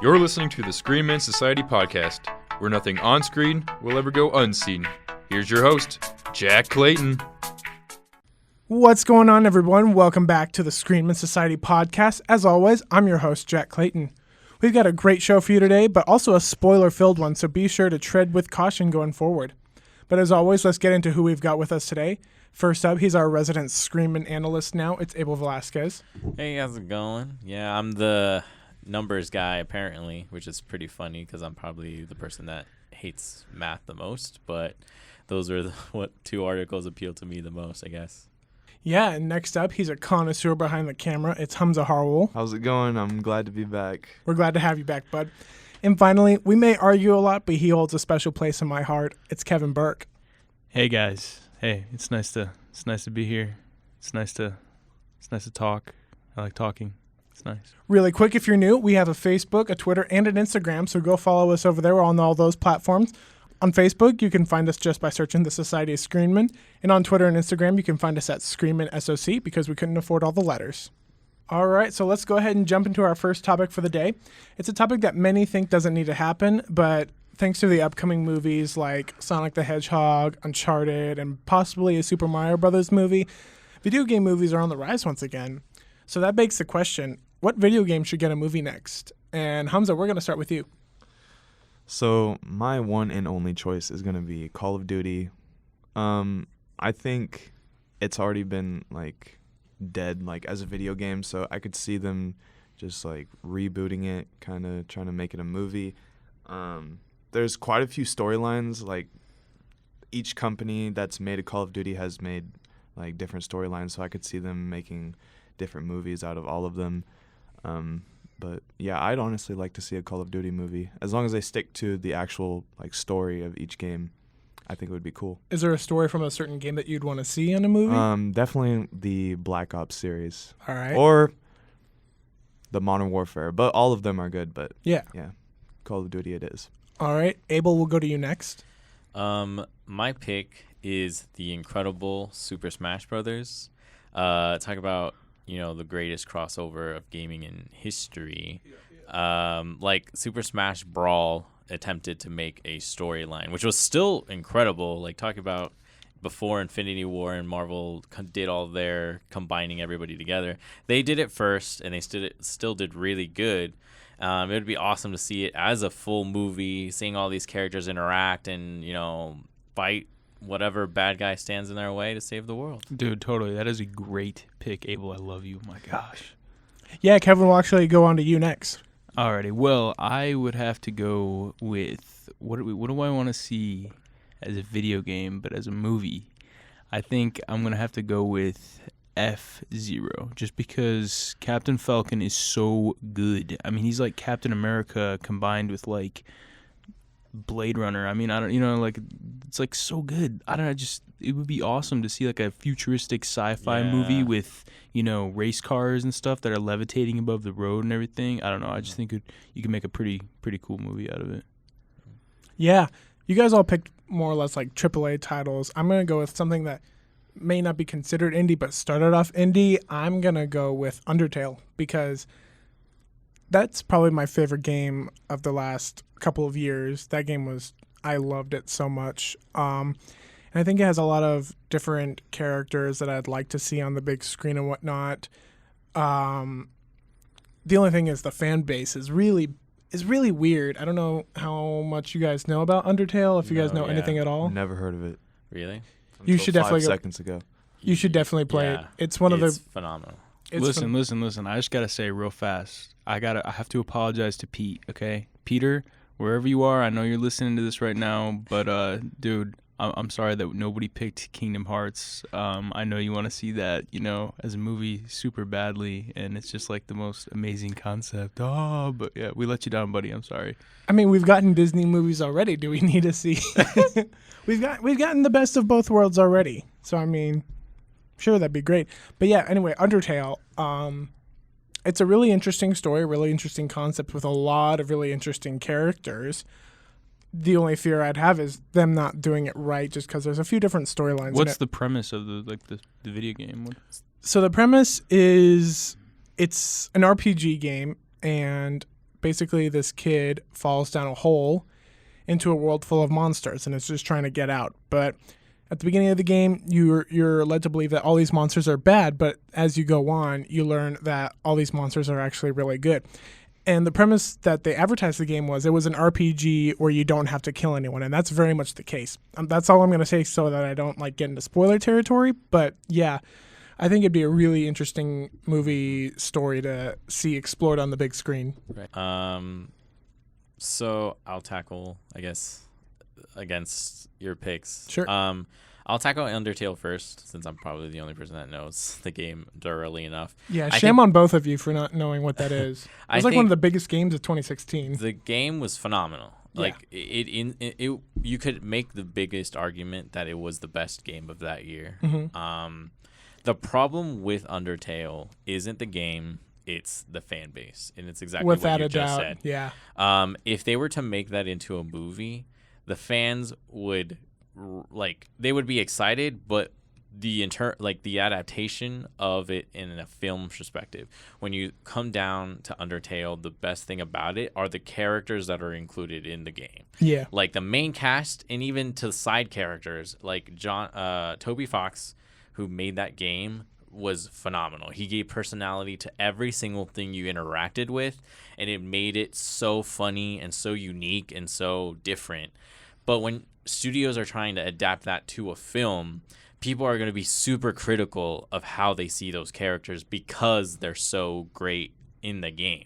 You're listening to the Screenmen Society Podcast, where nothing on screen will ever go unseen. Here's your host, Jack Clayton. What's going on, everyone? Welcome back to the Screenmen Society Podcast. As always, I'm your host, Jack Clayton. We've got a great show for you today, but also a spoiler-filled one, so be sure to tread with caution going forward. But as always, let's get into who we've got with us today. First up, he's our resident Screenmen analyst now. It's Abel Velasquez. Hey, how's it going? Yeah, I'm the numbers guy, apparently, which is pretty funny because I'm probably the person that hates math the most, but those are what two articles appeal to me the most, I guess. Yeah, and next up, he's a connoisseur behind the camera. It's Hamza Harwell. How's it going? I'm glad to be back. We're glad to have you back, bud. And finally, we may argue a lot, but he holds a special place in my heart. It's Kevin Burke. Hey guys. Hey, it's nice to be here. It's nice to talk. I like talking. It's nice. Really quick, if you're new, we have a Facebook, a Twitter, and an Instagram, so go follow us over there. We're on all those platforms. On Facebook, you can find us just by searching the Society of Screenmen. And on Twitter and Instagram, you can find us at Screenmen SOC because we couldn't afford all the letters. All right, so let's go ahead and jump into our first topic for the day. It's a topic that many think doesn't need to happen, but thanks to the upcoming movies like Sonic the Hedgehog, Uncharted, and possibly a Super Mario Brothers movie, video game movies are on the rise once again. So that begs the question, what video game should get a movie next? And Hamza, we're going to start with you. So my one and only choice is going to be Call of Duty. I think it's already been dead as a video game, so I could see them just rebooting it, kind of trying to make it a movie. There's quite a few storylines. Each company that's made a Call of Duty has made different storylines, so I could see them making different movies out of all of them. But yeah, I'd honestly like to see a Call of Duty movie. As long as they stick to the actual story of each game, I think it would be cool. Is there a story from a certain game that you'd want to see in a movie? Definitely the Black Ops series. All right. Or the Modern Warfare, but all of them are good. But yeah, Call of Duty it is. All right, Abel, we'll go to you next. My pick is the incredible Super Smash Brothers. Talk about the greatest crossover of gaming in history. Super Smash Brawl attempted to make a storyline, which was still incredible. Talk about before Infinity War and Marvel did all their combining everybody together. They did it first, and they still did really good. It would be awesome to see it as a full movie, seeing all these characters interact and, fight whatever bad guy stands in their way to save the world. Dude, totally. That is a great pick, Abel. I love you. My gosh. Yeah, Kevin will actually go on to you next. Alrighty. Well, I would have to go with what do I want to see as a video game, but as a movie? I think I'm going to have to go with F-Zero, just because Captain Falcon is so good. I mean, he's like Captain America combined with Blade Runner. I mean, I don't, it's so good. I don't know, it would be awesome to see a futuristic sci-fi movie with, race cars and stuff that are levitating above the road and everything. I don't know. I just think you could make a pretty cool movie out of it. Yeah. You guys all picked more or less AAA titles. I'm going to go with something that may not be considered indie, but started off indie. I'm going to go with Undertale because that's probably my favorite game of the last couple of years. That game I loved it so much. And I think it has a lot of different characters that I'd like to see on the big screen and whatnot. The only thing is the fan base is really weird. I don't know how much you guys know about Undertale, if you guys know anything at all. Never heard of it. Really? You should definitely 5 seconds ago. You should definitely play it. It's phenomenal. Listen. I just gotta say real fast. I have to apologize to Pete. Okay, Peter, wherever you are, I know you're listening to this right now, but dude, I'm sorry that nobody picked Kingdom Hearts. I know you want to see that, as a movie super badly, and it's just the most amazing concept. Oh, but yeah, we let you down, buddy. I'm sorry. I mean, we've gotten Disney movies already. Do we need to see? We've gotten the best of both worlds already. So I mean, sure, that'd be great. But yeah, anyway, Undertale. It's a really interesting story, really interesting concept with a lot of really interesting characters. The only fear I'd have is them not doing it right, just because there's a few different storylines. What's the premise of the video game? So the premise is it's an RPG game, and basically this kid falls down a hole into a world full of monsters, and it's just trying to get out. But at the beginning of the game, you're led to believe that all these monsters are bad, but as you go on, you learn that all these monsters are actually really good. And the premise that they advertised the game was it was an RPG where you don't have to kill anyone, and that's very much the case. That's all I'm going to say so that I don't get into spoiler territory. But yeah, I think it'd be a really interesting movie story to see explored on the big screen. Right. So I'll tackle, I guess, against your picks. Sure. I'll tackle Undertale first, since I'm probably the only person that knows the game thoroughly enough. Yeah, shame on both of you for not knowing what that is. It was one of the biggest games of 2016. The game was phenomenal. Yeah. Like you could make the biggest argument that it was the best game of that year. Mm-hmm. The problem with Undertale isn't the game, it's the fan base, and it's exactly Without what you a just doubt, said. yeah. If they were to make that into a movie, the fans would they would be excited, but the adaptation of it in a film perspective, when you come down to Undertale, the best thing about it are the characters that are included in the game. Yeah. Like the main cast, and even to the side characters, like Toby Fox, who made that game, was phenomenal. He gave personality to every single thing you interacted with, and it made it so funny and so unique and so different. But when studios are trying to adapt that to a film, people are going to be super critical of how they see those characters because they're so great in the game.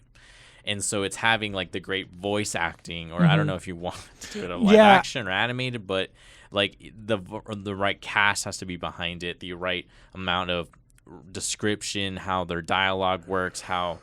And so it's having the great voice acting, or I don't know if you want to do it live action or animated, but the right cast has to be behind it, the right amount of description, how their dialogue works, how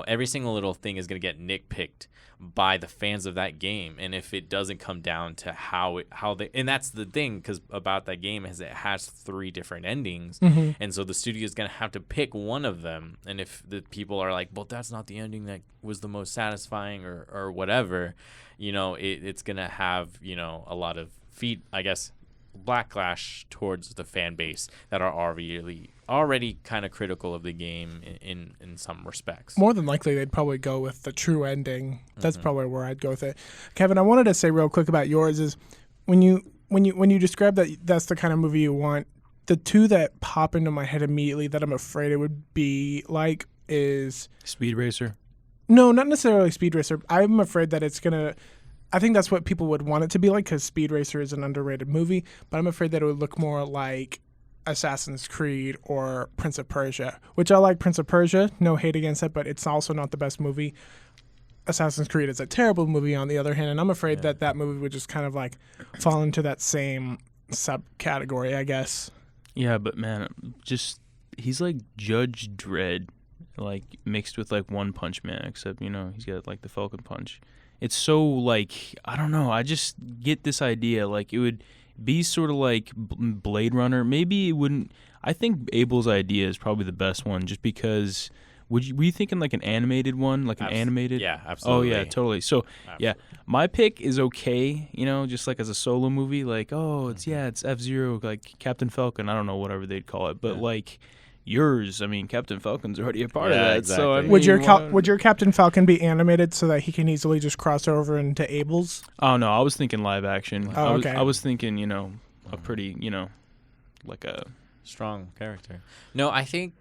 every single little thing is going to get nitpicked by the fans of that game. And if it doesn't come down to how they, and that's the thing, because about that game is it has 3 different endings, and so the studio is going to have to pick one of them. And if the people are like, well, that's not the ending that was the most satisfying, or whatever, it's going to have a lot of backlash towards the fan base that are already kind of critical of the game in some respects. More than likely, they'd probably go with the true ending. That's probably where I'd go with it. Kevin, I wanted to say real quick about yours is when you describe that's the kind of movie you want, the 2 that pop into my head immediately that I'm afraid it would be like is Speed Racer. No, not necessarily Speed Racer. I'm afraid that it's gonna. I think that's what people would want it to be like, because Speed Racer is an underrated movie, but I'm afraid that it would look more like Assassin's Creed or Prince of Persia, which I like Prince of Persia, no hate against it, but it's also not the best movie. Assassin's Creed is a terrible movie on the other hand, and I'm afraid that movie would just kind of fall into that same subcategory, I guess. Yeah, but man, he's like Judge Dredd, mixed with One Punch Man, except, he's got the Falcon Punch. It's so I don't know. I just get this idea it would be sort of like Blade Runner. Maybe it wouldn't. I think Abel's idea is probably the best one, just because. Were you thinking an animated one, an animated? Yeah, absolutely. Oh yeah, totally. So yeah, my pick is okay. Just as a solo movie, it's F-Zero, Captain Falcon. I don't know, whatever they'd call it, but yours, Captain Falcon's already a part of that. Exactly. So would your Captain Falcon be animated so that he can easily just cross over into Abel's? Oh no, I was thinking live action. Oh, okay. I was thinking, a pretty, a strong character. No, I think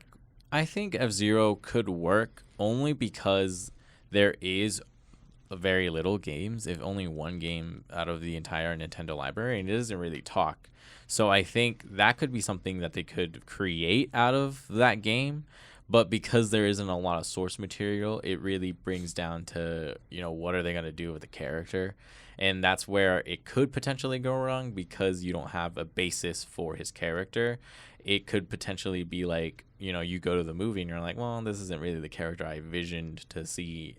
F-Zero could work only because there is very little games, if only one game out of the entire Nintendo library, and it doesn't really talk. So I think that could be something that they could create out of that game, but because there isn't a lot of source material, it really brings down to, what are they going to do with the character? And that's where it could potentially go wrong, because you don't have a basis for his character. It could potentially be you go to the movie and you're like, well, this isn't really the character I envisioned to see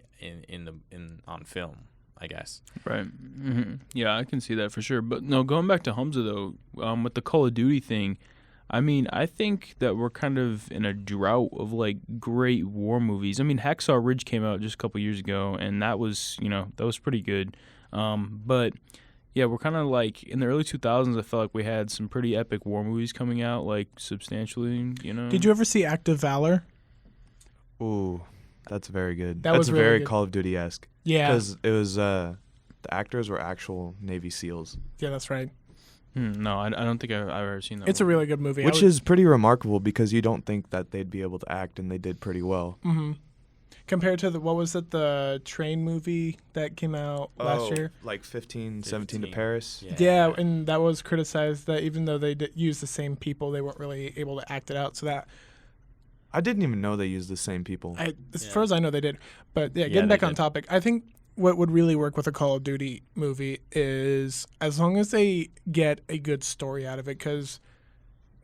on film, I guess. Right. Mm-hmm. Yeah, I can see that for sure. But no, going back to Hamza though, with the Call of Duty thing, I think that we're kind of in a drought of great war movies. Hacksaw Ridge came out just a couple years ago, and that was pretty good. But yeah, we're kind of in the early 2000s, I felt like we had some pretty epic war movies coming out, substantially, Did you ever see Act of Valor? Ooh. That's very good. That That's was really very good. Call of Duty-esque. Yeah. Because it was the actors were actual Navy SEALs, Yeah, that's right. No, I don't think I've ever seen that. It's a really good movie. which is pretty remarkable because you don't think that they'd be able to act, and they did pretty well. Mm-hmm. Compared to the train movie that came out last year? Like 17 to Paris. Yeah, and that was criticized that even though they used the same people, they weren't really able to act it out. So that, I didn't even know they used the same people. as far as I know, they did. But yeah, Yeah, getting they back on did. topic, I think what would really work with a Call of Duty movie is as long as they get a good story out of it, because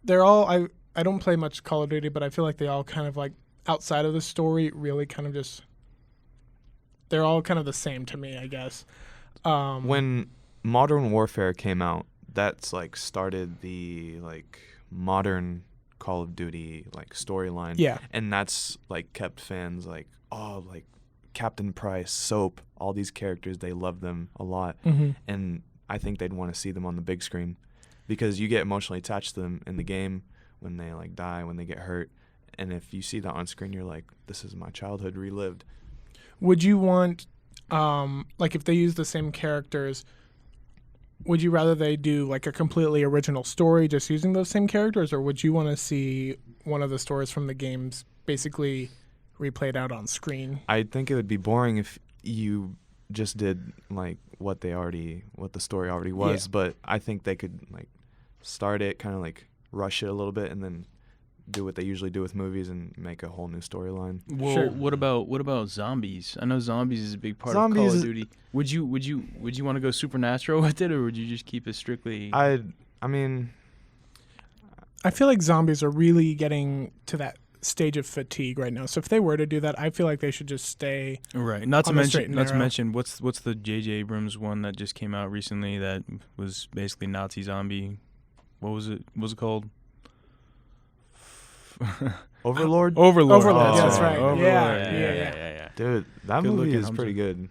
they're all, I don't play much Call of Duty, but I feel like they all kind of like, outside of the story, really kind of just, they're all kind of the same to me, I guess. When Modern Warfare came out, that's like started the like modern Call of Duty like storyline. Yeah. And that's like kept fans like, oh, like Captain Price, Soap, all these characters, they love them a lot. Mm-hmm. And I think they'd want to see them on the big screen because you get emotionally attached to them in the game when they like die, when they get hurt. And if you see that on screen, you're like, this is my childhood relived. Would you want, like if they use the same characters, would you rather they do like a completely original story just using those same characters, or would you want to see one of the stories from the games basically replayed out on screen? I think it would be boring if you just did like what the story already was, Yeah. but I think they could like start it, kind of like rush it a little bit, and then do what they usually do with movies and make a whole new storyline. Well, Sure. what about zombies? I know zombies is a big part of Zombies Call of is- Duty. Would you want to go supernatural with it, or would you just keep it strictly? I mean, I feel like zombies are really getting to that stage of fatigue right now. So if they were to do that, I feel like they should just stay. Right. Not to on the straight mention. and Not to narrow. mention. What's the J.J. Abrams one that just came out recently that was basically Nazi zombie? What was it? What was it called? Overlord? Overlord. Overlord, yeah, that's right. Overlord. Yeah. Dude, that Good movie looking, is pretty good.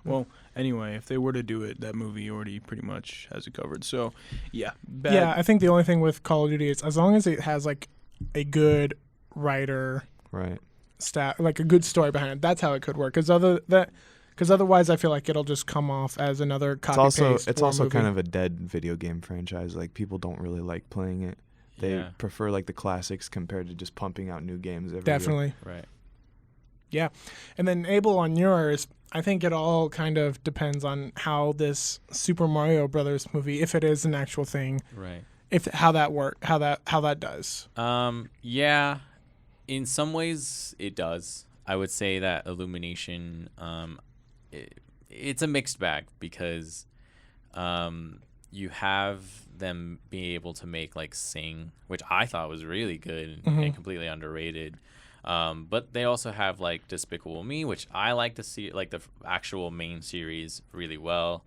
Well, anyway, if they were to do it, that movie already pretty much has it covered. So, yeah. Bad. Yeah, I think the only thing with Call of Duty is as long as it has like a good writer, Right. like a good story behind it, that's how it could work. Because otherwise, I feel like it'll just come off as another copy paste. It's also kind of a dead video game franchise. Like people don't really like playing it. They prefer like the classics compared to just pumping out new games every year. definitely. Right. Yeah, and then Abel, on yours, I think it all kind of depends on how this Super Mario Brothers movie, if it is an actual thing, Right. how that does. Yeah. In some ways, it does. I would say that Illumination, it's a mixed bag because you have them be able to make like Sing, which I thought was really good and completely underrated. But they also have like Despicable Me, which I like to see, like the actual main series really well.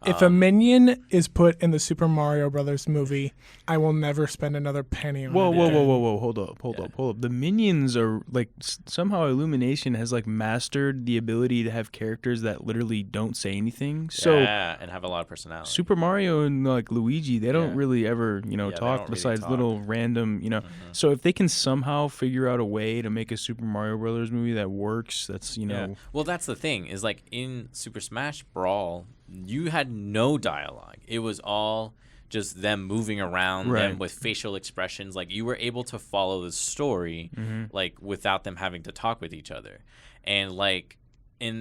If a minion is put in the Super Mario Brothers movie, I will never spend another penny on Whoa, it. whoa! Hold up! The minions are like somehow Illumination has like mastered the ability to have characters that literally don't say anything. So Yeah, and have a lot of personality. Super Mario and like Luigi, they don't Yeah. really ever they talk don't really besides talk. little random So if they can somehow figure out a way to make a Super Mario Brothers movie that works, that's Yeah. Well, that's the thing is like in Super Smash Brawl, you had no dialogue. It was all just them moving around, Right. them with facial expressions. Like you were able to follow the story, like without them having to talk with each other, and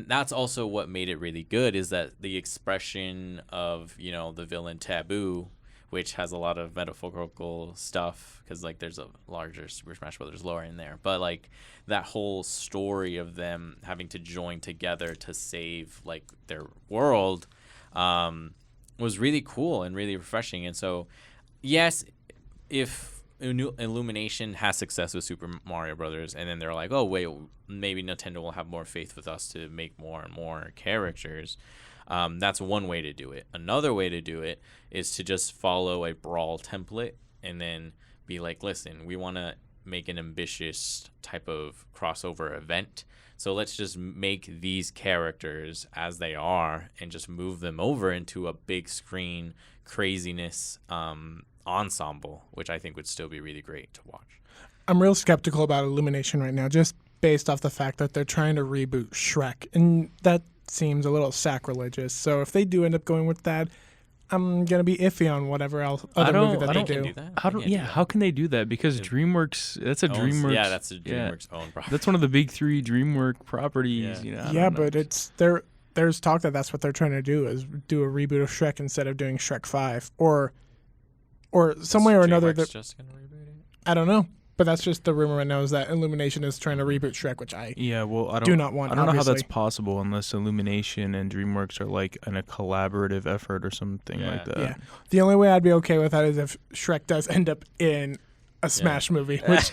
that's also what made it really good is that the expression of the villain Taboo, which has a lot of metaphorical stuff because like there's a larger Super Smash Brothers lore in there, but like that whole story of them having to join together to save like their world was really cool and really refreshing. And so yes, if Illumination has success with Super Mario Brothers and then they're like, oh wait, maybe Nintendo will have more faith with us to make more and more characters, that's one way to do it. Another way to do it is to just follow a Brawl template and then be like, listen, we want to make an ambitious type of crossover event. So let's just make these characters as they are and just move them over into a big screen craziness ensemble, which I think would still be really great to watch. I'm real skeptical about Illumination right now, just based off the fact that they're trying to reboot Shrek, and that seems a little sacrilegious. So if they do end up going with that, I'm gonna be iffy on whatever else other movie that they do. How can they do that? Because DreamWorks, that's a DreamWorks. Yeah, that's a DreamWorks own property. That's one of the big 3 DreamWorks properties. Yeah, but it's there's talk that that's what they're trying to do, is do a reboot of Shrek instead of doing Shrek 5 or some way or another. Just gonna reboot it? I don't know. But that's just the rumor right now, is that Illumination is trying to reboot Shrek, which I do not want. I don't know how obviously. that's possible unless Illumination and DreamWorks are like in a collaborative effort or something like that. Yeah. The only way I'd be okay with that is if Shrek does end up in a Smash movie, which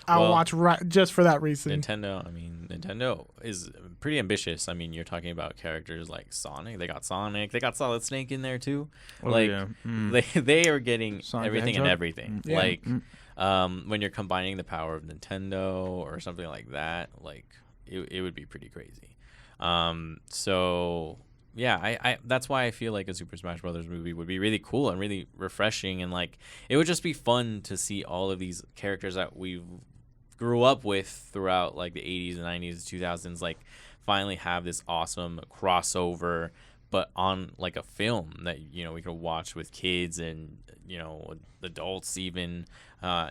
I'll watch just for that reason. Nintendo is pretty ambitious. I mean, you're talking about characters like Sonic. They got Solid Snake in there too. They are getting Sonic everything and everything. Yeah. When you're combining the power of Nintendo or something like that, like it would be pretty crazy. That's why I feel like a Super Smash Brothers movie would be really cool and really refreshing, and like it would just be fun to see all of these characters that we grew up with throughout like the 80s and 90s and 2000s, like finally have this awesome crossover, but on like a film that we could watch with kids and adults even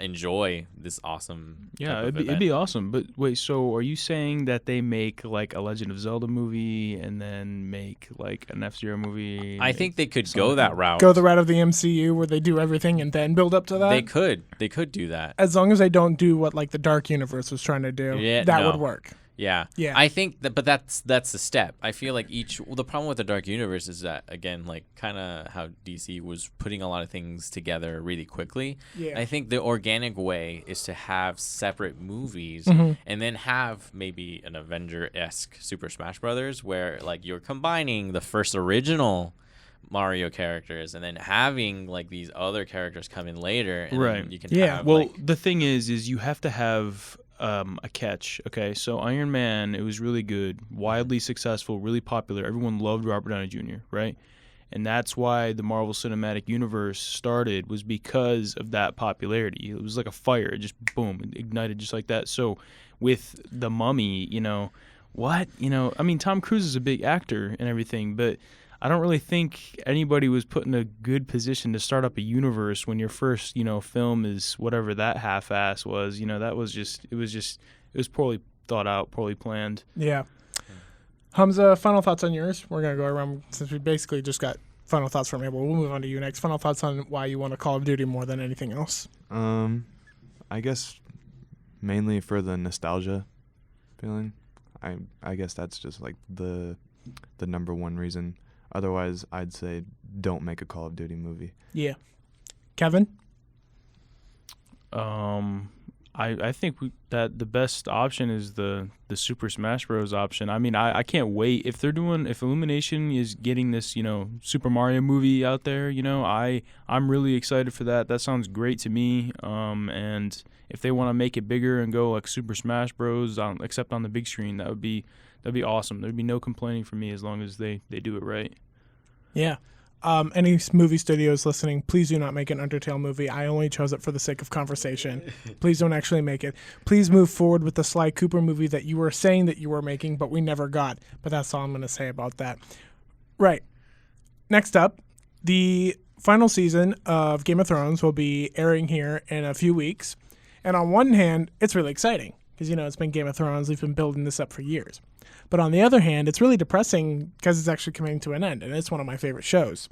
enjoy this awesome. Yeah, it'd be awesome. But wait, so are you saying that they make like a Legend of Zelda movie and then make like an F-Zero movie? I think they could go that route. Go the route of the MCU where they do everything and then build up to that. They could do that. As long as they don't do what like the Dark Universe was trying to do. That would work. Yeah. I think that, but that's the step. I feel like the problem with the Dark Universe is that, again, like kind of how DC was putting a lot of things together really quickly. Yeah. I think the organic way is to have separate movies and then have maybe an Avenger-esque Super Smash Brothers where like you're combining the first original Mario characters and then having like these other characters come in later. And right. then you can have, the thing is you have to have a catch. Okay, so Iron Man, it was really good, wildly successful, really popular. Everyone loved Robert Downey Jr., right? And that's why the Marvel Cinematic Universe started, was because of that popularity. It was like a fire. It just, boom, it ignited just like that. So with The Mummy, I mean, Tom Cruise is a big actor and everything, but I don't really think anybody was put in a good position to start up a universe when your first, film is whatever that half-ass was. That was it was poorly thought out, poorly planned. Yeah. Hamza, final thoughts on yours? We're going to go around since we basically just got final thoughts from Abel. We'll move on to you next. Final thoughts on why you want a Call of Duty more than anything else? I guess mainly for the nostalgia feeling. I guess that's just like the number one reason. Otherwise, I'd say don't make a Call of Duty movie. Yeah. Kevin? I think that the best option is the Super Smash Bros. Option. I mean, I can't wait. If Illumination is getting this, Super Mario movie out there, I'm really excited for that. That sounds great to me. And if they want to make it bigger and go like Super Smash Bros. Except on the big screen, that'd be awesome. There'd be no complaining from me as long as they do it right. Yeah. Any movie studios listening, please do not make an Undertale movie. I only chose it for the sake of conversation. Please don't actually make it. Please move forward with the Sly Cooper movie that you were saying that you were making, but we never got. But that's all I'm going to say about that. Right. Next up, the final season of Game of Thrones will be airing here in a few weeks. And on one hand, it's really exciting because, it's been Game of Thrones. We've been building this up for years. But on the other hand, it's really depressing because it's actually coming to an end, and it's one of my favorite shows.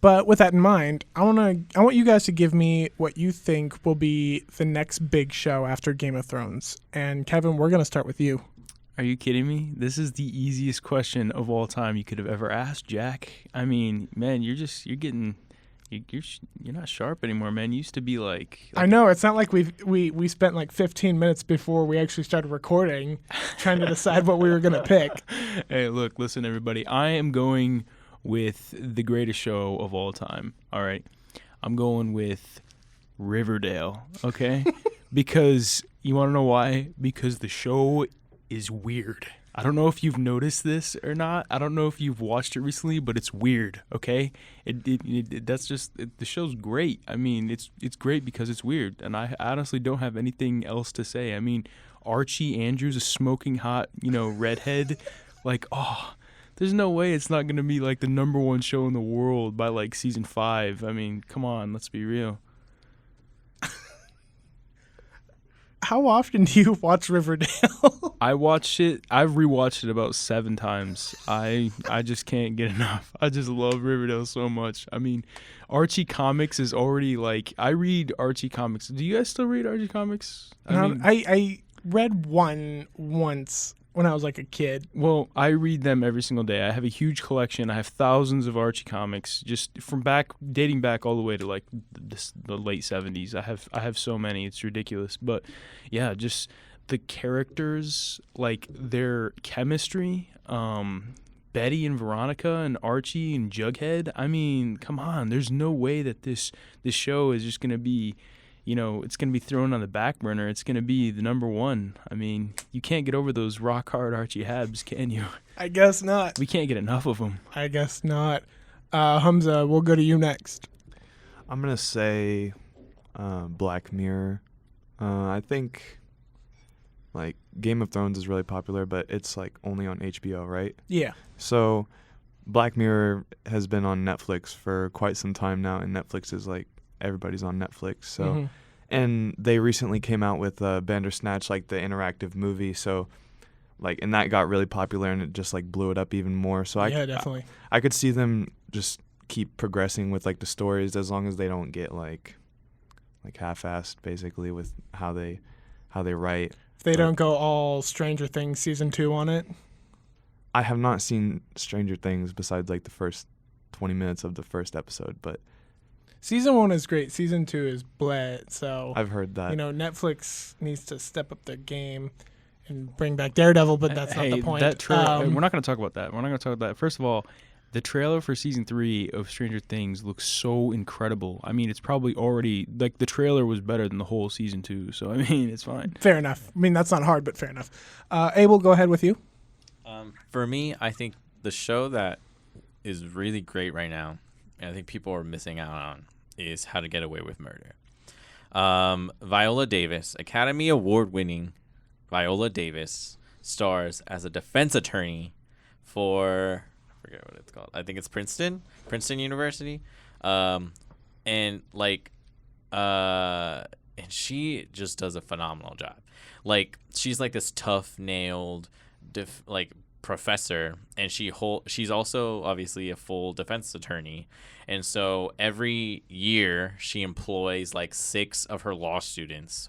But with that in mind, I want you guys to give me what you think will be the next big show after Game of Thrones. And Kevin, we're going to start with you. Are you kidding me? This is the easiest question of all time you could have ever asked, Jack. I mean, man, you're not sharp anymore, man. You used to be like I know, it's not like we spent like 15 minutes before we actually started recording trying to decide what we were going to pick. Hey, look, listen, everybody. I am going with the greatest show of all time. All right. I'm going with Riverdale, okay? Because you want to know why? Because the show is weird. I don't know if you've noticed this or not. I don't know if you've watched it recently, but it's weird. Okay, the show's great. I mean, it's great because it's weird, and I honestly don't have anything else to say. I mean, Archie Andrews, a smoking hot, redhead, like, oh, there's no way it's not gonna be like the #1 show in the world by like season 5. I mean, come on, let's be real. How often do you watch Riverdale? I watched it. I've rewatched it about 7 times. I just can't get enough. I just love Riverdale so much. I mean, Archie Comics is already like, I read Archie Comics. Do you guys still read Archie Comics? I read one once when I was like a kid. Well, I read them every single day. I have a huge collection. I have thousands of Archie comics, just from dating back all the way to like the late 70s. I have so many. It's ridiculous. But yeah, just the characters, like their chemistry, Betty and Veronica and Archie and Jughead. I mean, come on. There's no way that this show is just going to be, it's going to be thrown on the back burner. It's going to be the #1. I mean, you can't get over those rock hard Archie Habs, can you? I guess not. We can't get enough of them. I guess not. Hamza, we'll go to you next. I'm going to say Black Mirror. I think like Game of Thrones is really popular, but it's like only on HBO, right? Yeah. So Black Mirror has been on Netflix for quite some time now, and Netflix is like, everybody's on Netflix. So, and they recently came out with Bandersnatch, like the interactive movie. So, like, and that got really popular, and it just like blew it up even more. So definitely. I could see them just keep progressing with like the stories, as long as they don't get like half-assed basically with how they write. If they don't go all Stranger Things season 2 on it. I have not seen Stranger Things besides like the first 20 minutes of the first episode, but Season 1 is great. Season 2 is bleh. So I've heard that. Netflix needs to step up their game and bring back Daredevil, but that's not the point. We're not going to talk about that. We're not going to talk about that. First of all, the trailer for season 3 of Stranger Things looks so incredible. I mean, it's probably already, like, the trailer was better than the whole season 2. So, I mean, it's fine. Fair enough. I mean, that's not hard, but fair enough. Abel, go ahead with you. For me, I think the show that is really great right now, and I think people are missing out on, is How to Get Away with Murder. Viola Davis, Academy Award-winning Viola Davis, stars as a defense attorney for, I forget what it's called. I think it's Princeton University. And she just does a phenomenal job. Like, she's like this tough-nailed, professor, and she's also obviously a full defense attorney, and so every year she employs like 6 of her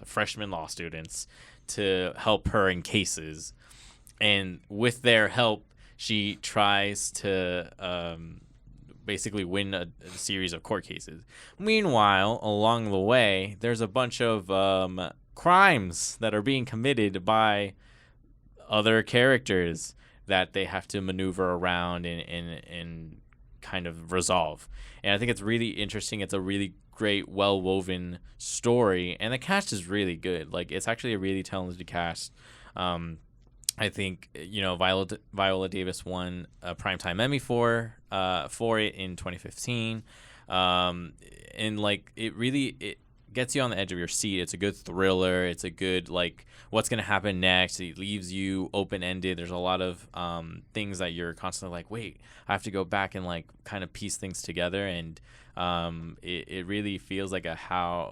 freshman law students, to help her in cases, and with their help she tries to basically win a series of court cases. Meanwhile, along the way, there's a bunch of crimes that are being committed by other characters that they have to maneuver around and kind of resolve. And I think it's really interesting. It's a really great, well-woven story, and the cast is really good. Like, it's actually a really talented cast. I think, Viola Davis won a Primetime Emmy for it in 2015. And like, it gets you on the edge of your seat. It's a good thriller. It's a good, like, what's going to happen next. It leaves you open-ended. There's a lot of things that you're constantly like, wait, I have to go back and like kind of piece things together. And it really feels like a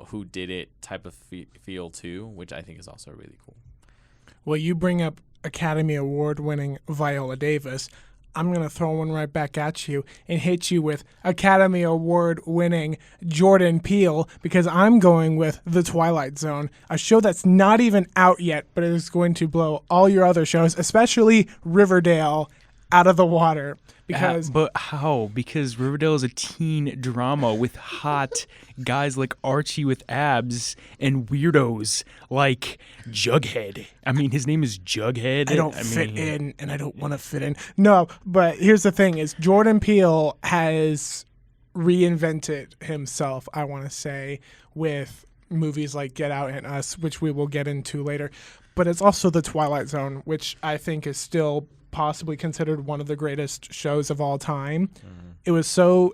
who did it type of feel too, which I think is also really cool. Well, you bring up Academy Award-winning Viola Davis. I'm going to throw one right back at you and hit you with Academy Award-winning Jordan Peele, because I'm going with The Twilight Zone, a show that's not even out yet, but it is going to blow all your other shows, especially Riverdale, out of the water. But how? Because Riverdale is a teen drama with hot guys like Archie with abs and weirdos like Jughead. I mean, his name is Jughead. I don't fit in, and I don't want to fit in. No, but here's the thing: is Jordan Peele has reinvented himself, I want to say, with movies like Get Out and Us, which we will get into later, but it's also The Twilight Zone, which I think is still possibly considered one of the greatest shows of all time. It was so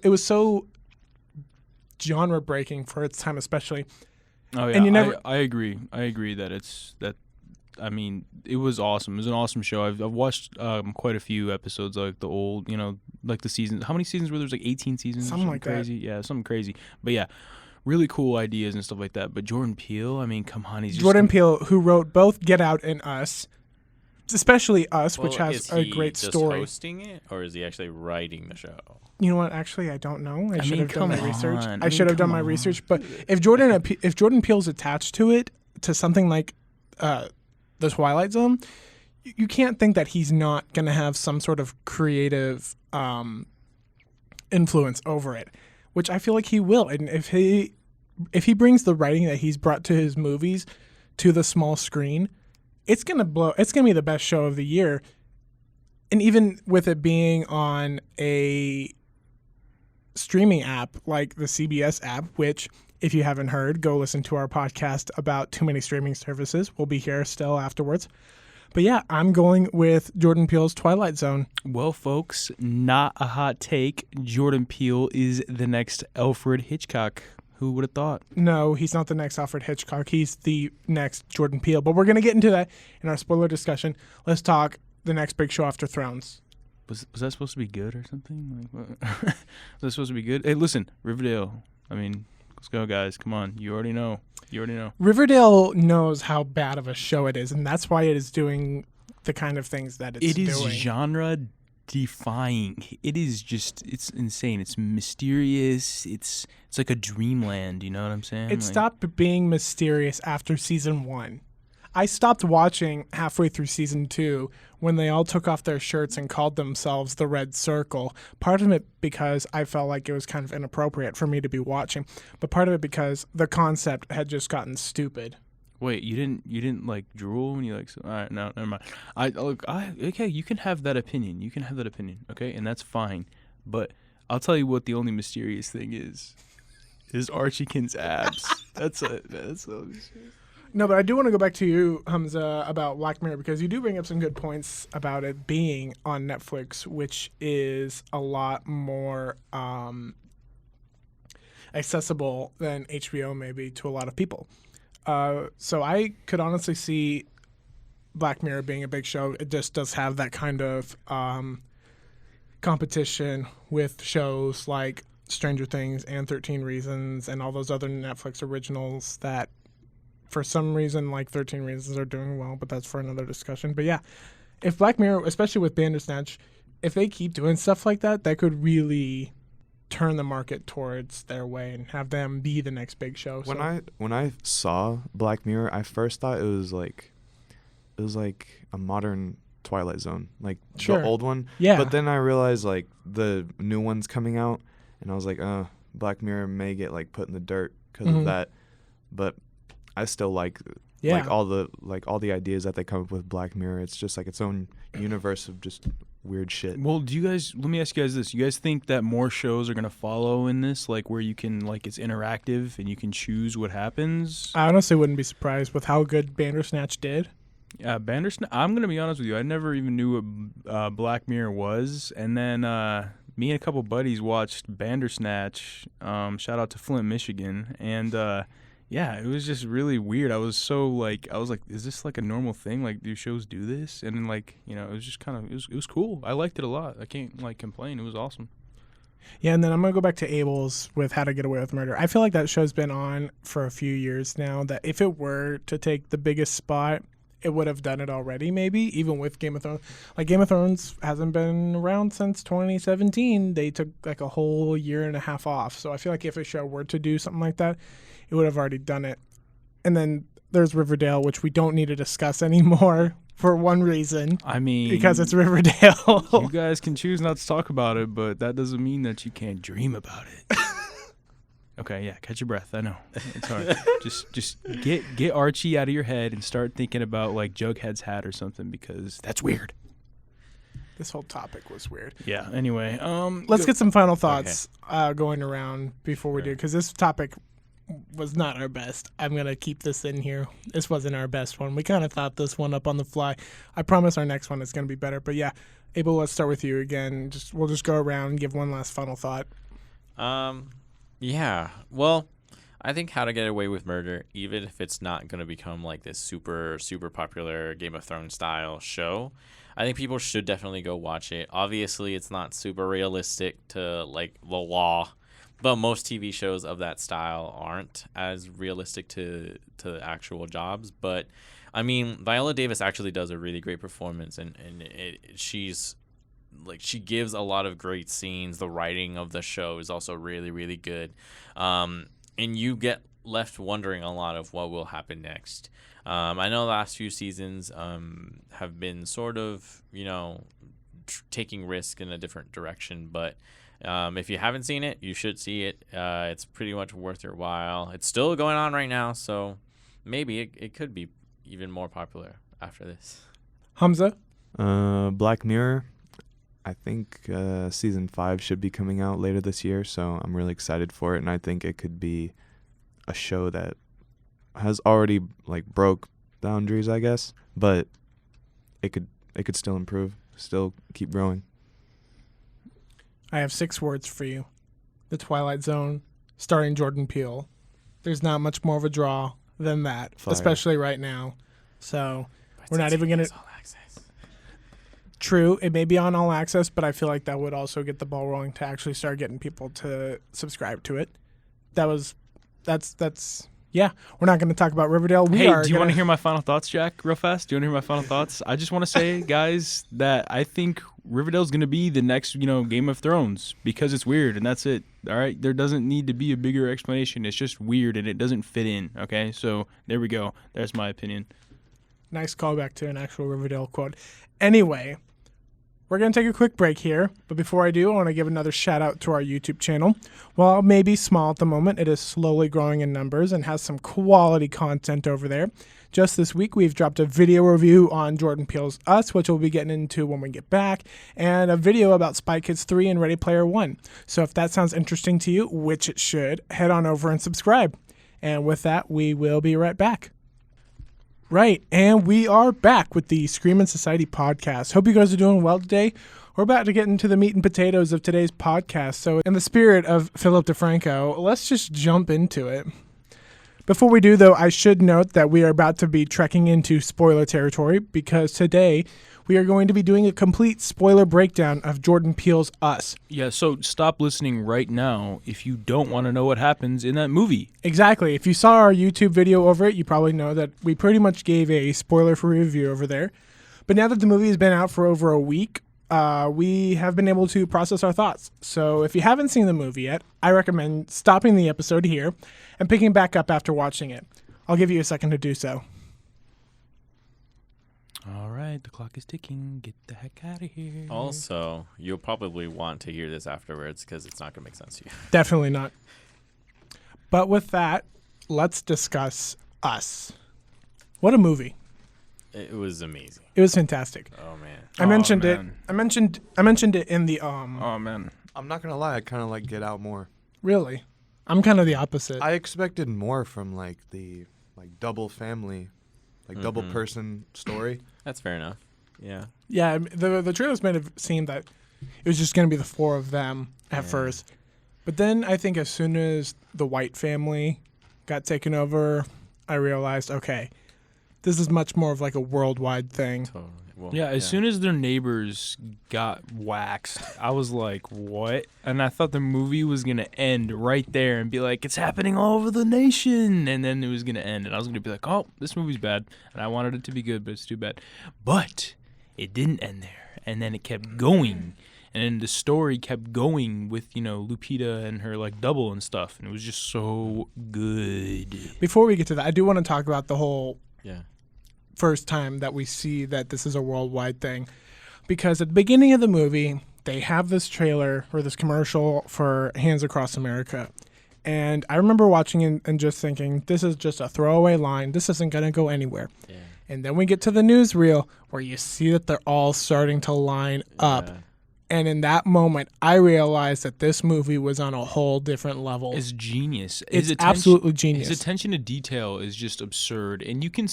genre breaking for its time, especially. Oh yeah, And I agree. I agree that I mean, it was awesome. It was an awesome show. I've watched quite a few episodes, like the old, like the seasons. How many seasons were there? Like 18 seasons? Something like crazy. Yeah, something crazy. But yeah, really cool ideas and stuff like that. But Jordan Peele, I mean, come on, he's Jordan Peele, who wrote both Get Out and Us, especially Us, which Well, has is a he great just story. hosting it, or is he actually writing the show? You know what? Actually, I don't know. I should mean, have done my come research. on. I should have done my research. But if Jordan Peele's attached to it, to something like The Twilight Zone, you can't think that he's not going to have some sort of creative influence over it, which I feel like he will. And if he brings the writing that he's brought to his movies to the small screen, it's gonna blow. It's gonna be the best show of the year. And even with it being on a streaming app like the CBS app, which, if you haven't heard, go listen to our podcast about too many streaming services. We'll be here still afterwards. But yeah, I'm going with Jordan Peele's Twilight Zone. Well, folks, not a hot take. Jordan Peele is the next Alfred Hitchcock. Who would have thought? No, he's not the next Alfred Hitchcock. He's the next Jordan Peele. But we're going to get into that in our spoiler discussion. Let's talk the next big show after Thrones. Was that supposed to be good or something? Like, what? Was that supposed to be good? Hey, listen, Riverdale. I mean, let's go, guys. Come on. You already know. Riverdale knows how bad of a show it is, and that's why it is doing the kind of things that it's doing. It is genre defying. It is just, it's insane. It's mysterious. It's like a dreamland. You know what I'm saying? It stopped being mysterious after season 1. I stopped watching halfway through season 2 when they all took off their shirts and called themselves the Red Circle. Part of it because I felt like it was kind of inappropriate for me to be watching, but part of it because the concept had just gotten stupid. Wait, you didn't like drool when you like? All right, no, never mind. Okay, you can have that opinion. Okay, and that's fine. But I'll tell you what the only mysterious thing is Archiekin's abs. That's so mysterious. No, but I do want to go back to you, Hamza, about Black Mirror, because you do bring up some good points about it being on Netflix, which is a lot more accessible than HBO maybe to a lot of people. So I could honestly see Black Mirror being a big show. It just does have that kind of competition with shows like Stranger Things and 13 Reasons and all those other Netflix originals that for some reason, like 13 Reasons, are doing well, but that's for another discussion. But yeah, if Black Mirror, especially with Bandersnatch, if they keep doing stuff like that, that could really turn the market towards their way and have them be the next big show. When I saw Black Mirror, I first thought it was like a modern Twilight Zone, like Sure. the old one. Yeah. But then I realized like the new one's coming out, and I was like, Black Mirror may get like put in the dirt because of that. But I still like all the ideas that they come up with Black Mirror. It's just like its own universe of just weird shit. Well, let me ask you guys this. You guys think that more shows are going to follow in this, like where you can, like it's interactive and you can choose what happens? I honestly wouldn't be surprised with how good Bandersnatch did. Yeah, Bandersnatch, I'm going to be honest with you. I never even knew what Black Mirror was. And then me and a couple buddies watched Bandersnatch. Shout out to Flint, Michigan. And yeah, it was just really weird. I was like, is this like a normal thing? Like, do shows do this? And then like, it was just kind of, it was cool. I liked it a lot. I can't like complain. It was awesome. Yeah, and then I'm going to go back to Abel's with How to Get Away with Murder. I feel like that show's been on for a few years now, that if it were to take the biggest spot, it would have done it already, maybe, even with Game of Thrones. Like, Game of Thrones hasn't been around since 2017. They took like a whole year and a half off. So I feel like if a show were to do something like that, it would have already done it. And then there's Riverdale, which we don't need to discuss anymore for one reason. I mean, because it's Riverdale. You guys can choose not to talk about it, but that doesn't mean that you can't dream about it. Okay, yeah, catch your breath. I know. It's hard. just get Archie out of your head and start thinking about like Jughead's hat or something, because that's weird. This whole topic was weird. Yeah, anyway. Let's get some final thoughts going around before we do, because this topic was not our best. I'm going to keep this in here. This wasn't our best one. We kind of thought this one up on the fly. I promise our next one is going to be better. But yeah, Abel, let's start with you again. We'll just go around and give one last final thought. Yeah. Well, I think How to Get Away with Murder, even if it's not going to become like this super, super popular Game of Thrones style show, I think people should definitely go watch it. Obviously, it's not super realistic to like the law, but most TV shows of that style aren't as realistic to actual jobs. But I mean, Viola Davis actually does a really great performance, and she's like, she gives a lot of great scenes. The writing of the show is also really, really good. And you get left wondering a lot of what will happen next. I know the last few seasons have been sort of, taking risk in a different direction. But if you haven't seen it, you should see it. It's pretty much worth your while. It's still going on right now, so maybe it could be even more popular after this. Hamza? Black Mirror. I think season 5 should be coming out later this year, so I'm really excited for it, and I think it could be a show that has already like broke boundaries, I guess, but it could still improve, still keep growing. I have 6 words for you. The Twilight Zone, starring Jordan Peele. There's not much more of a draw than that, Fire. Especially right now. So we're not even going to... True, it may be on All Access, but I feel like that would also get the ball rolling to actually start getting people to subscribe to it. That's yeah. We're not going to talk about Riverdale. Do you want to hear my final thoughts, Jack, real fast? Do you want to hear my final thoughts? I just want to say, guys, that I think Riverdale's going to be the next, Game of Thrones, because it's weird, and that's it. All right? There doesn't need to be a bigger explanation. It's just weird, and it doesn't fit in, okay? So there we go. There's my opinion. Nice callback to an actual Riverdale quote. Anyway, we're going to take a quick break here, but before I do, I want to give another shout out to our YouTube channel. While it may be small at the moment, it is slowly growing in numbers and has some quality content over there. Just this week, we've dropped a video review on Jordan Peele's Us, which we'll be getting into when we get back, and a video about Spy Kids 3 and Ready Player One. So if that sounds interesting to you, which it should, head on over and subscribe. And with that, we will be right back. Right, and we are back with the Screenmen Society Podcast. Hope you guys are doing well today. We're about to get into the meat and potatoes of today's podcast, so in the spirit of Philip DeFranco, let's just jump into it. Before we do, though, I should note that we are about to be trekking into spoiler territory, because today we are going to be doing a complete spoiler breakdown of Jordan Peele's Us. Yeah, so stop listening right now if you don't want to know what happens in that movie. Exactly. If you saw our YouTube video over it, you probably know that we pretty much gave a spoiler-free review over there. But now that the movie has been out for over a week, we have been able to process our thoughts. So if you haven't seen the movie yet, I recommend stopping the episode here and picking back up after watching it. I'll give you a second to do so. All right, the clock is ticking. Get the heck out of here. Also, you'll probably want to hear this afterwards because it's not going to make sense to you. Definitely not. But with that, let's discuss Us. What a movie. It was amazing. It was fantastic. Oh, man. I mentioned it. Man. I mentioned it in the Oh, man. I'm not gonna lie, I kind of like Get Out more. Really? I'm kind of the opposite. I expected more from like the double family, double person story. That's fair enough. Yeah. Yeah, the trailers made it seem that it was just going to be the 4 of them at first. But then I think as soon as the White family got taken over, I realized, okay, this is much more of like a worldwide thing. Totally. Well, Yeah, as soon as their neighbors got waxed, I was like, what? And I thought the movie was going to end right there and be like, it's happening all over the nation. And then it was going to end. And I was going to be like, oh, this movie's bad. And I wanted it to be good, but it's too bad. But it didn't end there. And then it kept going. And then the story kept going with, Lupita and her double and stuff. And it was just so good. Before we get to that, I do want to talk about the whole first time that we see that this is a worldwide thing. Because at the beginning of the movie, they have this trailer or this commercial for Hands Across America. And I remember watching it and just thinking, this is just a throwaway line. This isn't going to go anywhere. Yeah. And then we get to the newsreel where you see that they're all starting to line up. And in that moment, I realized that this movie was on a whole different level. It's genius. It's absolutely genius. His attention to detail is just absurd. And you can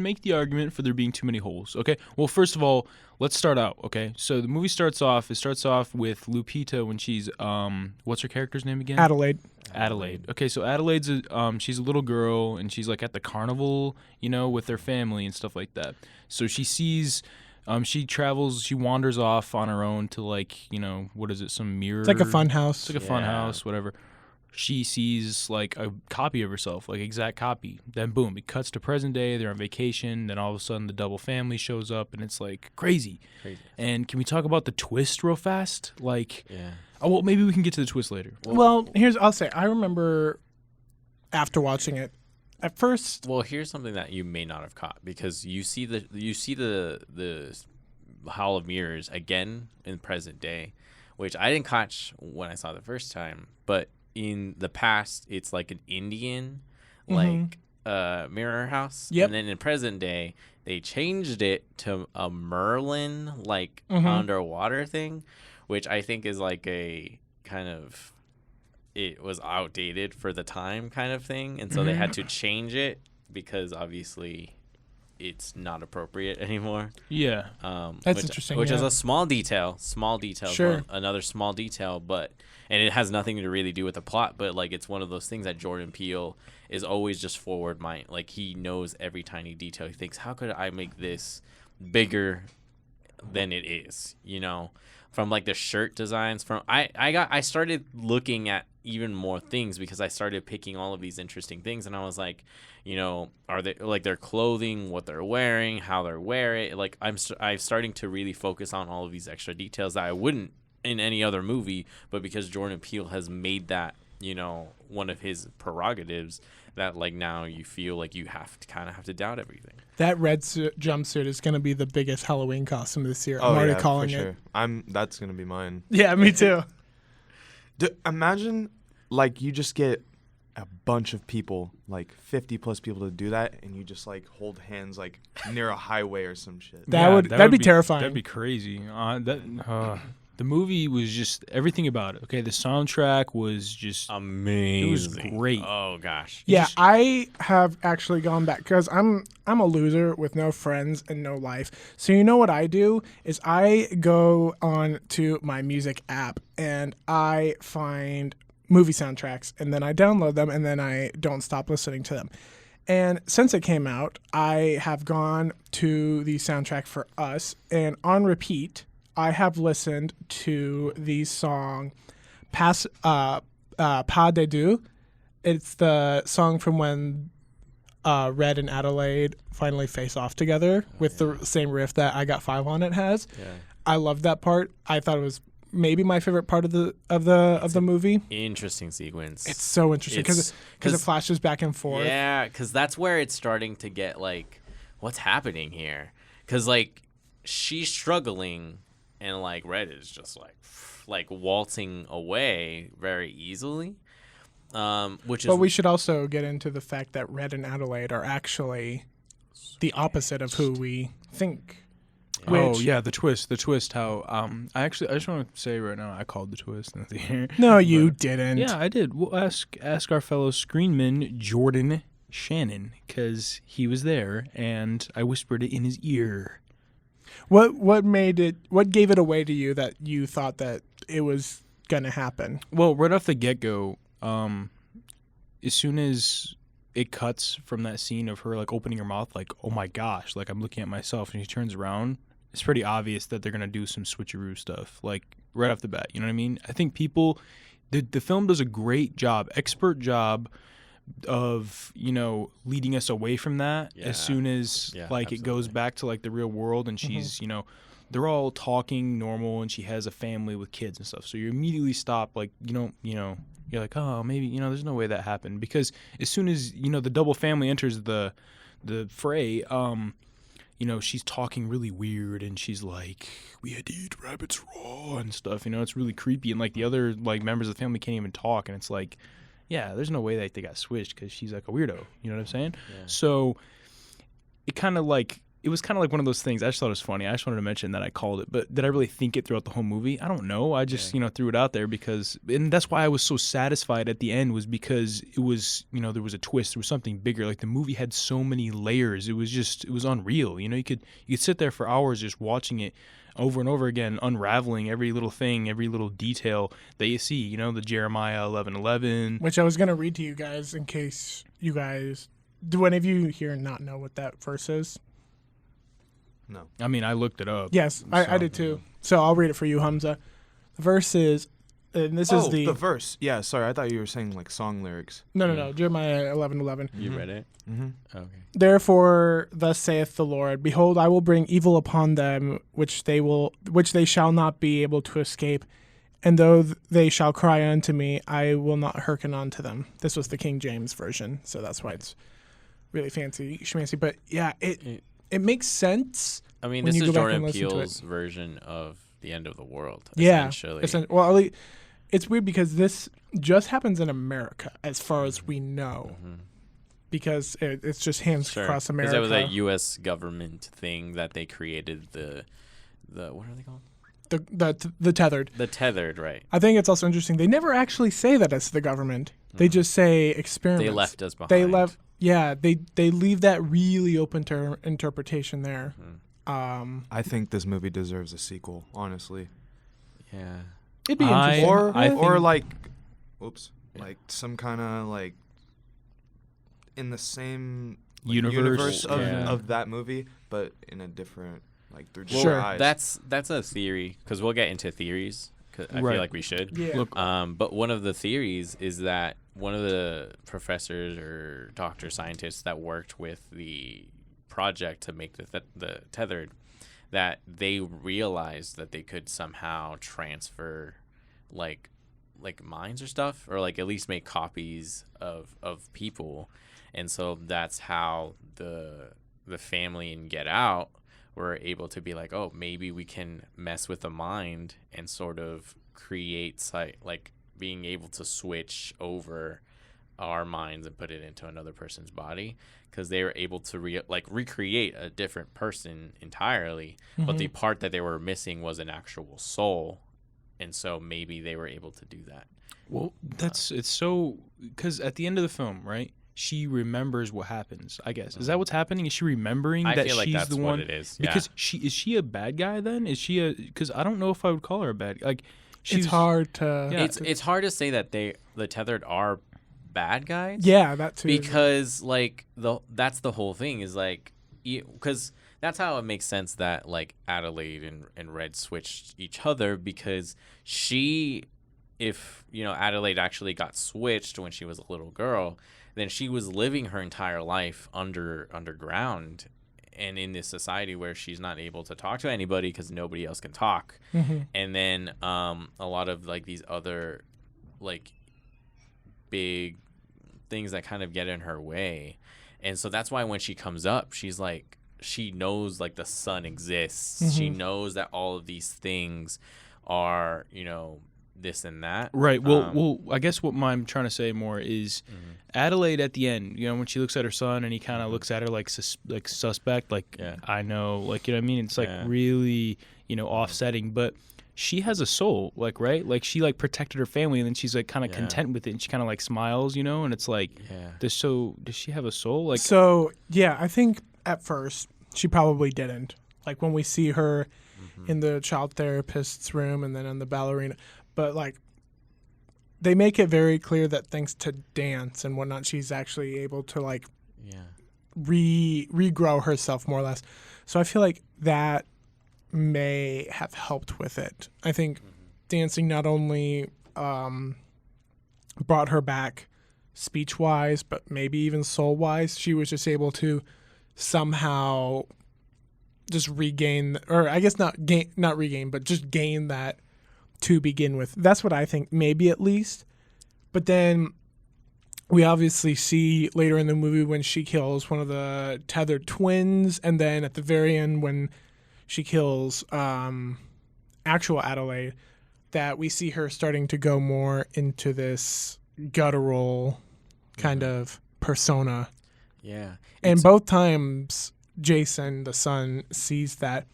make the argument for there being too many holes. Okay. Well, first of all, let's start out. Okay. So the movie starts off with Lupita when she's what's her character's name again? Adelaide. Okay, so Adelaide's she's a little girl and she's like at the carnival, with their family and stuff like that. So she sees. She wanders off on her own to what is it, some mirror? It's like a fun house. It's like a fun house, whatever. She sees like a copy of herself, like exact copy. Then boom, it cuts to present day. They're on vacation. Then all of a sudden the double family shows up and it's like crazy. And can we talk about the twist real fast? Oh, well, maybe we can get to the twist later. Well, I'll say, I remember after watching it, at first. Well, here's something that you may not have caught, because you see the Hall of Mirrors again in present day, which I didn't catch when I saw it the first time. But in the past, it's like an Indian mirror house. Yep. And then in present day, they changed it to a Merlin underwater thing, which I think is like a kind of. It was outdated for the time kind of thing, and so they had to change it because obviously it's not appropriate anymore. Yeah. That's interesting. Which is a small detail. Sure. Another small detail, and it has nothing to really do with the plot, but it's one of those things that Jordan Peele is always just forward mind. He knows every tiny detail. He thinks, how could I make this bigger than it is, From the shirt designs, I started looking at even more things because I started picking all of these interesting things, and I was like, are they their clothing, what they're wearing, how they wear it? I'm starting to really focus on all of these extra details that I wouldn't in any other movie, but because Jordan Peele has made that one of his prerogatives, that now you feel you have to doubt everything. That red jumpsuit is going to be the biggest Halloween costume this year. Oh, I'm already calling for it. sure. That's going to be mine. Yeah, me too. Imagine you just get a bunch of people, 50 plus people to do that, and you just hold hands near a highway or some shit. That'd be terrifying. That'd be crazy. The movie was just everything about it. Okay, the soundtrack was just amazing. It was great. Oh gosh. Yeah, I have actually gone back because I'm a loser with no friends and no life. So you know what I do is I go on to my music app and I find movie soundtracks and then I download them and then I don't stop listening to them. And since it came out, I have gone to the soundtrack for Us, and on repeat, I have listened to the song Pas de Deux. It's the song from when Red and Adelaide finally face off together with the same riff that I Got Five on It has. Yeah. I love that part. I thought it was maybe my favorite part of the movie. Interesting sequence. It's so interesting because it flashes back and forth. Yeah, because that's where it's starting to get what's happening here? Because she's struggling. And Red is just waltzing away very easily, which is. But we should also get into the fact that Red and Adelaide are actually the opposite of who we think. The twist. How I just want to say right now, I called the twist. No, you didn't. Yeah, I did. We'll ask our fellow screenman Jordan Shannon because he was there, and I whispered it in his ear. What gave it away to you that you thought that it was gonna happen? Well, right off the get-go, as soon as it cuts from that scene of her opening her mouth, oh my gosh, I'm looking at myself, and she turns around, it's pretty obvious that they're gonna do some switcheroo stuff, right off the bat. You know what I mean? I think the film does a great job, expert job of leading us away from that as soon as it goes back to the real world, and she's they're all talking normal and she has a family with kids and stuff, so you immediately stop you're oh, maybe there's no way that happened, because as soon as the double family enters the fray, she's talking really weird and she's we had to eat rabbits raw and stuff, it's really creepy, and the other members of the family can't even talk, and it's yeah, there's no way that they got switched because she's a weirdo. You know what I'm saying? Yeah. So it kind of it was kind of like one of those things. I just thought it was funny. I just wanted to mention that I called it, but did I really think it throughout the whole movie? I don't know. I just threw it out there because, and that's why I was so satisfied at the end, was because it was, there was a twist. There was something bigger. Like the movie had so many layers. It was unreal. You could sit there for hours just watching it over and over again, unraveling every little thing, every little detail that you see. The Jeremiah 11:11, which I was gonna read to you guys in case you guys. Do any of you here not know what that verse is? No. I mean, I looked it up. Yes, I did too. So I'll read it for you, Hamza. The verse is, and this is the verse. Yeah, sorry, I thought you were saying like song lyrics. No. Jeremiah 11:11. You read it? Mm-hmm. Okay. Therefore, thus saith the Lord: Behold, I will bring evil upon them, which they shall not be able to escape. And though they shall cry unto me, I will not hearken unto them. This was the King James version, so that's why it's really fancy, schmancy. But yeah, it makes sense. I mean, when this you is go back and Jordan listen to Peele's it. version of the end of the world. Yeah, Essentially. well, it's weird because this just happens in America, as far as we know, because it's just hands across America. Because that was a U.S. government thing that they created. The what are they called? The tethered. The tethered, right? I think it's also interesting. They never actually say that it's the government. They just say experiments. They left us behind. They left. Yeah, they leave that really open to interpretation there. I think this movie deserves a sequel, honestly. Yeah. It'd be interesting. Or like some kind of like in the same universe of that movie, but in a different through different eyes. That's a theory, because we'll get into theories. I feel like we should. Yeah. Look, but one of the theories is that one of the professors or doctor scientists that worked with the project to make the tethered, that they realized that they could somehow transfer like minds or stuff, or like at least make copies of people, and so that's how the family in Get Out were able to be like, oh, maybe we can mess with the mind and sort of create like being able to switch over our minds and put it into another person's body, because they were able to recreate a different person entirely, but the part that they were missing was an actual soul, and so maybe they were able to do that. Well, it's so, because at the end of the film, right, she remembers what happens, I guess. Is that what's happening? Is she remembering that feel like she's that's the one? what it is. Because is she a bad guy then? Is she because I don't know if I would call her a bad guy. It's hard to. Yeah. It's hard to say that the tethered are bad guys. Yeah, that too. Because that's the whole thing, is because that's how it makes sense that Adelaide and Red switched each other, because if Adelaide actually got switched when she was a little girl, then she was living her entire life underground and in this society where she's not able to talk to anybody because nobody else can talk. And then a lot of these other big things that kind of get in her way. And so that's why when she comes up, she's she knows the sun exists. She knows that all of these things are, this and that. Right. Well, I guess what I'm trying to say more is Adelaide at the end, when she looks at her son and he kind of looks at her like suspect, I know, you know what I mean? It's really, offsetting, but she has a soul, right? She protected her family, and then she's kind of content with it, and she kind of smiles, and it's does she have a soul? So, yeah, I think at first she probably didn't. When we see her in the child therapist's room and then in the ballerina. But they make it very clear that thanks to dance and whatnot, she's actually able to regrow herself more or less. So I feel like that may have helped with it. I think dancing not only brought her back speech-wise, but maybe even soul-wise. She was just able to somehow just regain, or I guess not regain, but just gain that to begin with. That's what I think, maybe at least. But then we obviously see later in the movie when she kills one of the tethered twins, and then at the very end when she kills actual Adelaide, that we see her starting to go more into this guttural kind of persona. Yeah. And both times Jason, the son, sees that.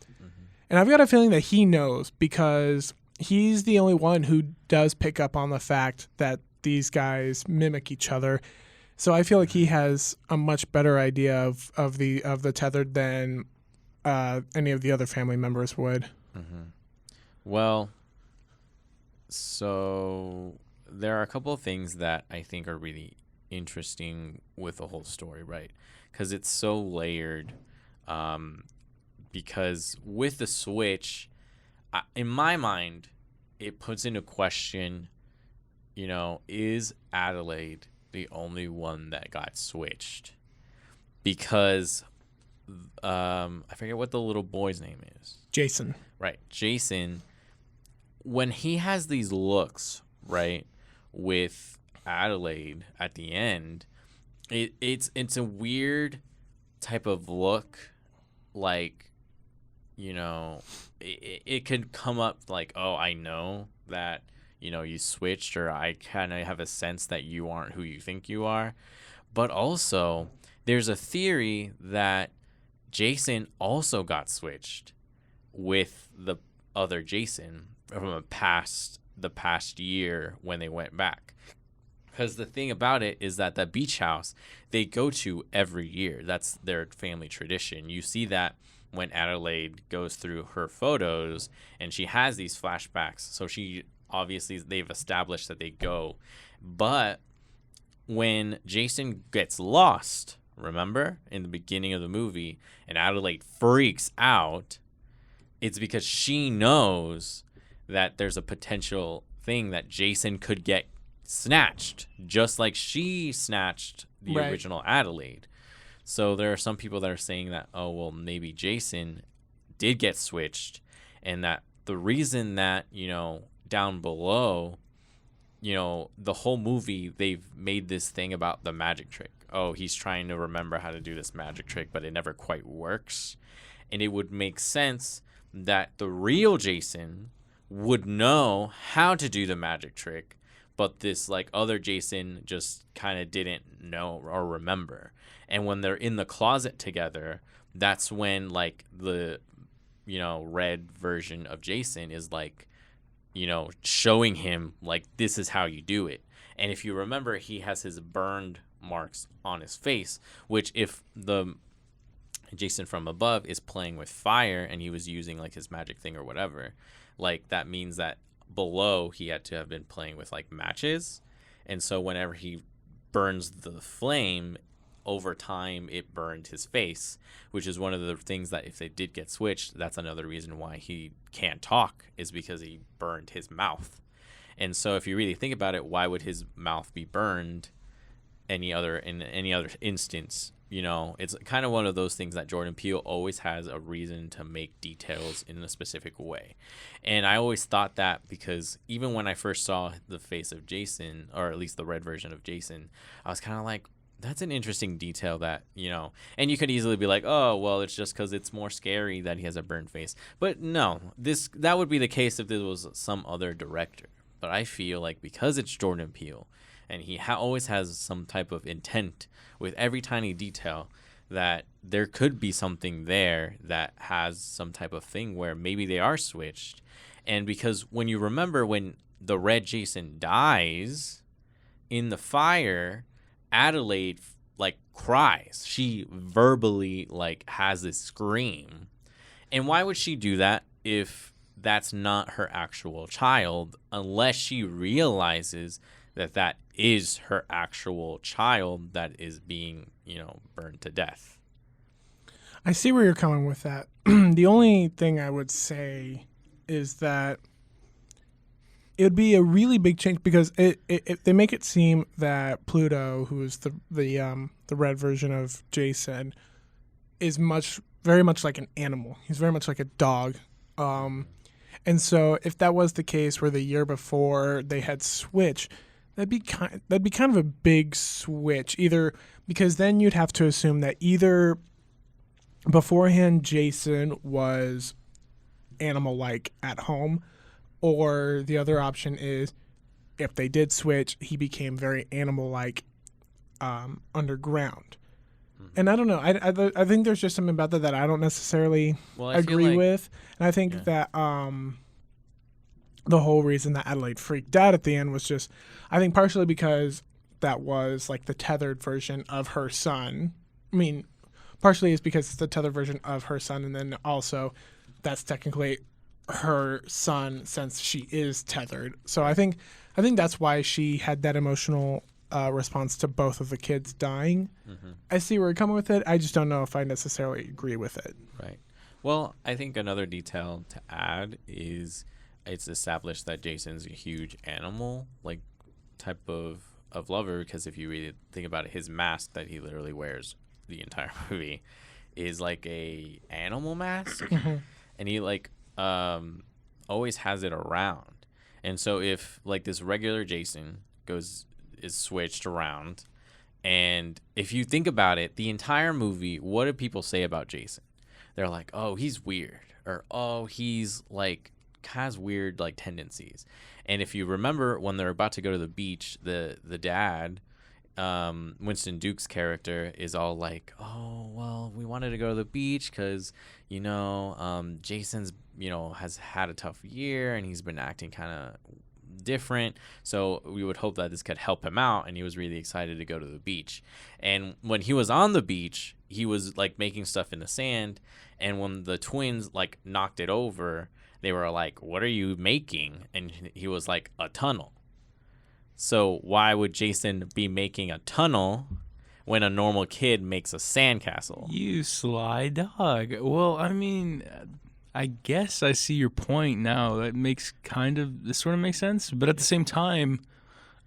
And I've got a feeling that he knows because he's the only one who does pick up on the fact that these guys mimic each other. So I feel like he has a much better idea of the tethered than any of the other family members would. Well, so there are a couple of things that I think are really interesting with the whole story, right? Because it's so layered. Because with the switch, in my mind, it puts into question, is Adelaide the only one that got switched? Because I forget what the little boy's name is. Jason. Right. Jason, when he has these looks, right, with Adelaide at the end, it's a weird type of look, like, it could come up like, oh, I know that, you switched, or I kind of have a sense that you aren't who you think you are. But also, there's a theory that Jason also got switched with the other Jason from the past year when they went back. Because the thing about it is that the beach house they go to every year. That's their family tradition. You see that when Adelaide goes through her photos and she has these flashbacks. So they've established that they go. But when Jason gets lost, remember, in the beginning of the movie, and Adelaide freaks out, it's because she knows that there's a potential thing that Jason could get snatched, just like she snatched the original Adelaide. So there are some people that are saying that, oh, well, maybe Jason did get switched, and that the reason that, down below, the whole movie, they've made this thing about the magic trick. Oh, he's trying to remember how to do this magic trick, but it never quite works. And it would make sense that the real Jason would know how to do the magic trick, but this other Jason just kind of didn't know or remember. And when they're in the closet together, that's when the red version of Jason is showing him this is how you do it. And if you remember, he has his burned marks on his face, which if the Jason from above is playing with fire and he was using his magic thing or whatever, that means that below he had to have been playing with matches. And so whenever he burns the flame, over time it burned his face, which is one of the things that if they did get switched, that's another reason why he can't talk, is because he burned his mouth. And so if you really think about it, why would his mouth be burned in any other instance? It's kind of one of those things that Jordan Peele always has a reason to make details in a specific way. And I always thought that, because even when I first saw the face of Jason, or at least the red version of Jason, I was kind of like, that's an interesting detail that, and you could easily be like, oh, well, it's just because it's more scary that he has a burned face. But no, that would be the case if this was some other director. But I feel like because it's Jordan Peele, and he always has some type of intent with every tiny detail, that there could be something there that has some type of thing where maybe they are switched. And because when you remember when the red Jason dies in the fire, Adelaide cries. She verbally has this scream. And why would she do that if that's not her actual child, unless she realizes that is her actual child that is being, burned to death? I see where you're coming with that. The only thing I would say is that it would be a really big change, because they make it seem that Pluto, who is the red version of Jason, is very much like an animal. He's very much like a dog. And so if that was the case, where the year before they had switched, that'd be kind of a big switch. Either because then you'd have to assume that either beforehand Jason was animal-like at home, or the other option is if they did switch, he became very animal-like underground. And I don't know. I think there's just something about that I don't necessarily Well, I feel agree like- with. And I think that the whole reason that Adelaide freaked out at the end was just, I think partially because that was like the tethered version of her son. I mean, partially is because it's the tethered version of her son, and then also that's technically her son since she is tethered. So I think that's why she had that emotional response to both of the kids dying. I see where you're coming with it. I just don't know if I necessarily agree with it. Right. Well, I think another detail to add is it's established that Jason's a huge animal, like, type of lover, because if you really think about it, his mask that he literally wears the entire movie is like a animal mask. And he, like, always has it around. And so if, like, this regular Jason is switched around, and if you think about it, the entire movie, what do people say about Jason? They're like, oh, he's weird, or oh, he's like has weird like tendencies. And if you remember when they're about to go to the beach, the dad, Winston Duke's character, is all like, oh, well, we wanted to go to the beach because Jason's has had a tough year and he's been acting kind of different, so we would hope that this could help him out, and he was really excited to go to the beach. And when he was on the beach, he was like making stuff in the sand, and when the twins like knocked it over, they were like, what are you making? And he was like, a tunnel. So why would Jason be making a tunnel when a normal kid makes a sandcastle? You sly dog. Well, I mean, I guess I see your point now. This sort of makes sense. But at the same time,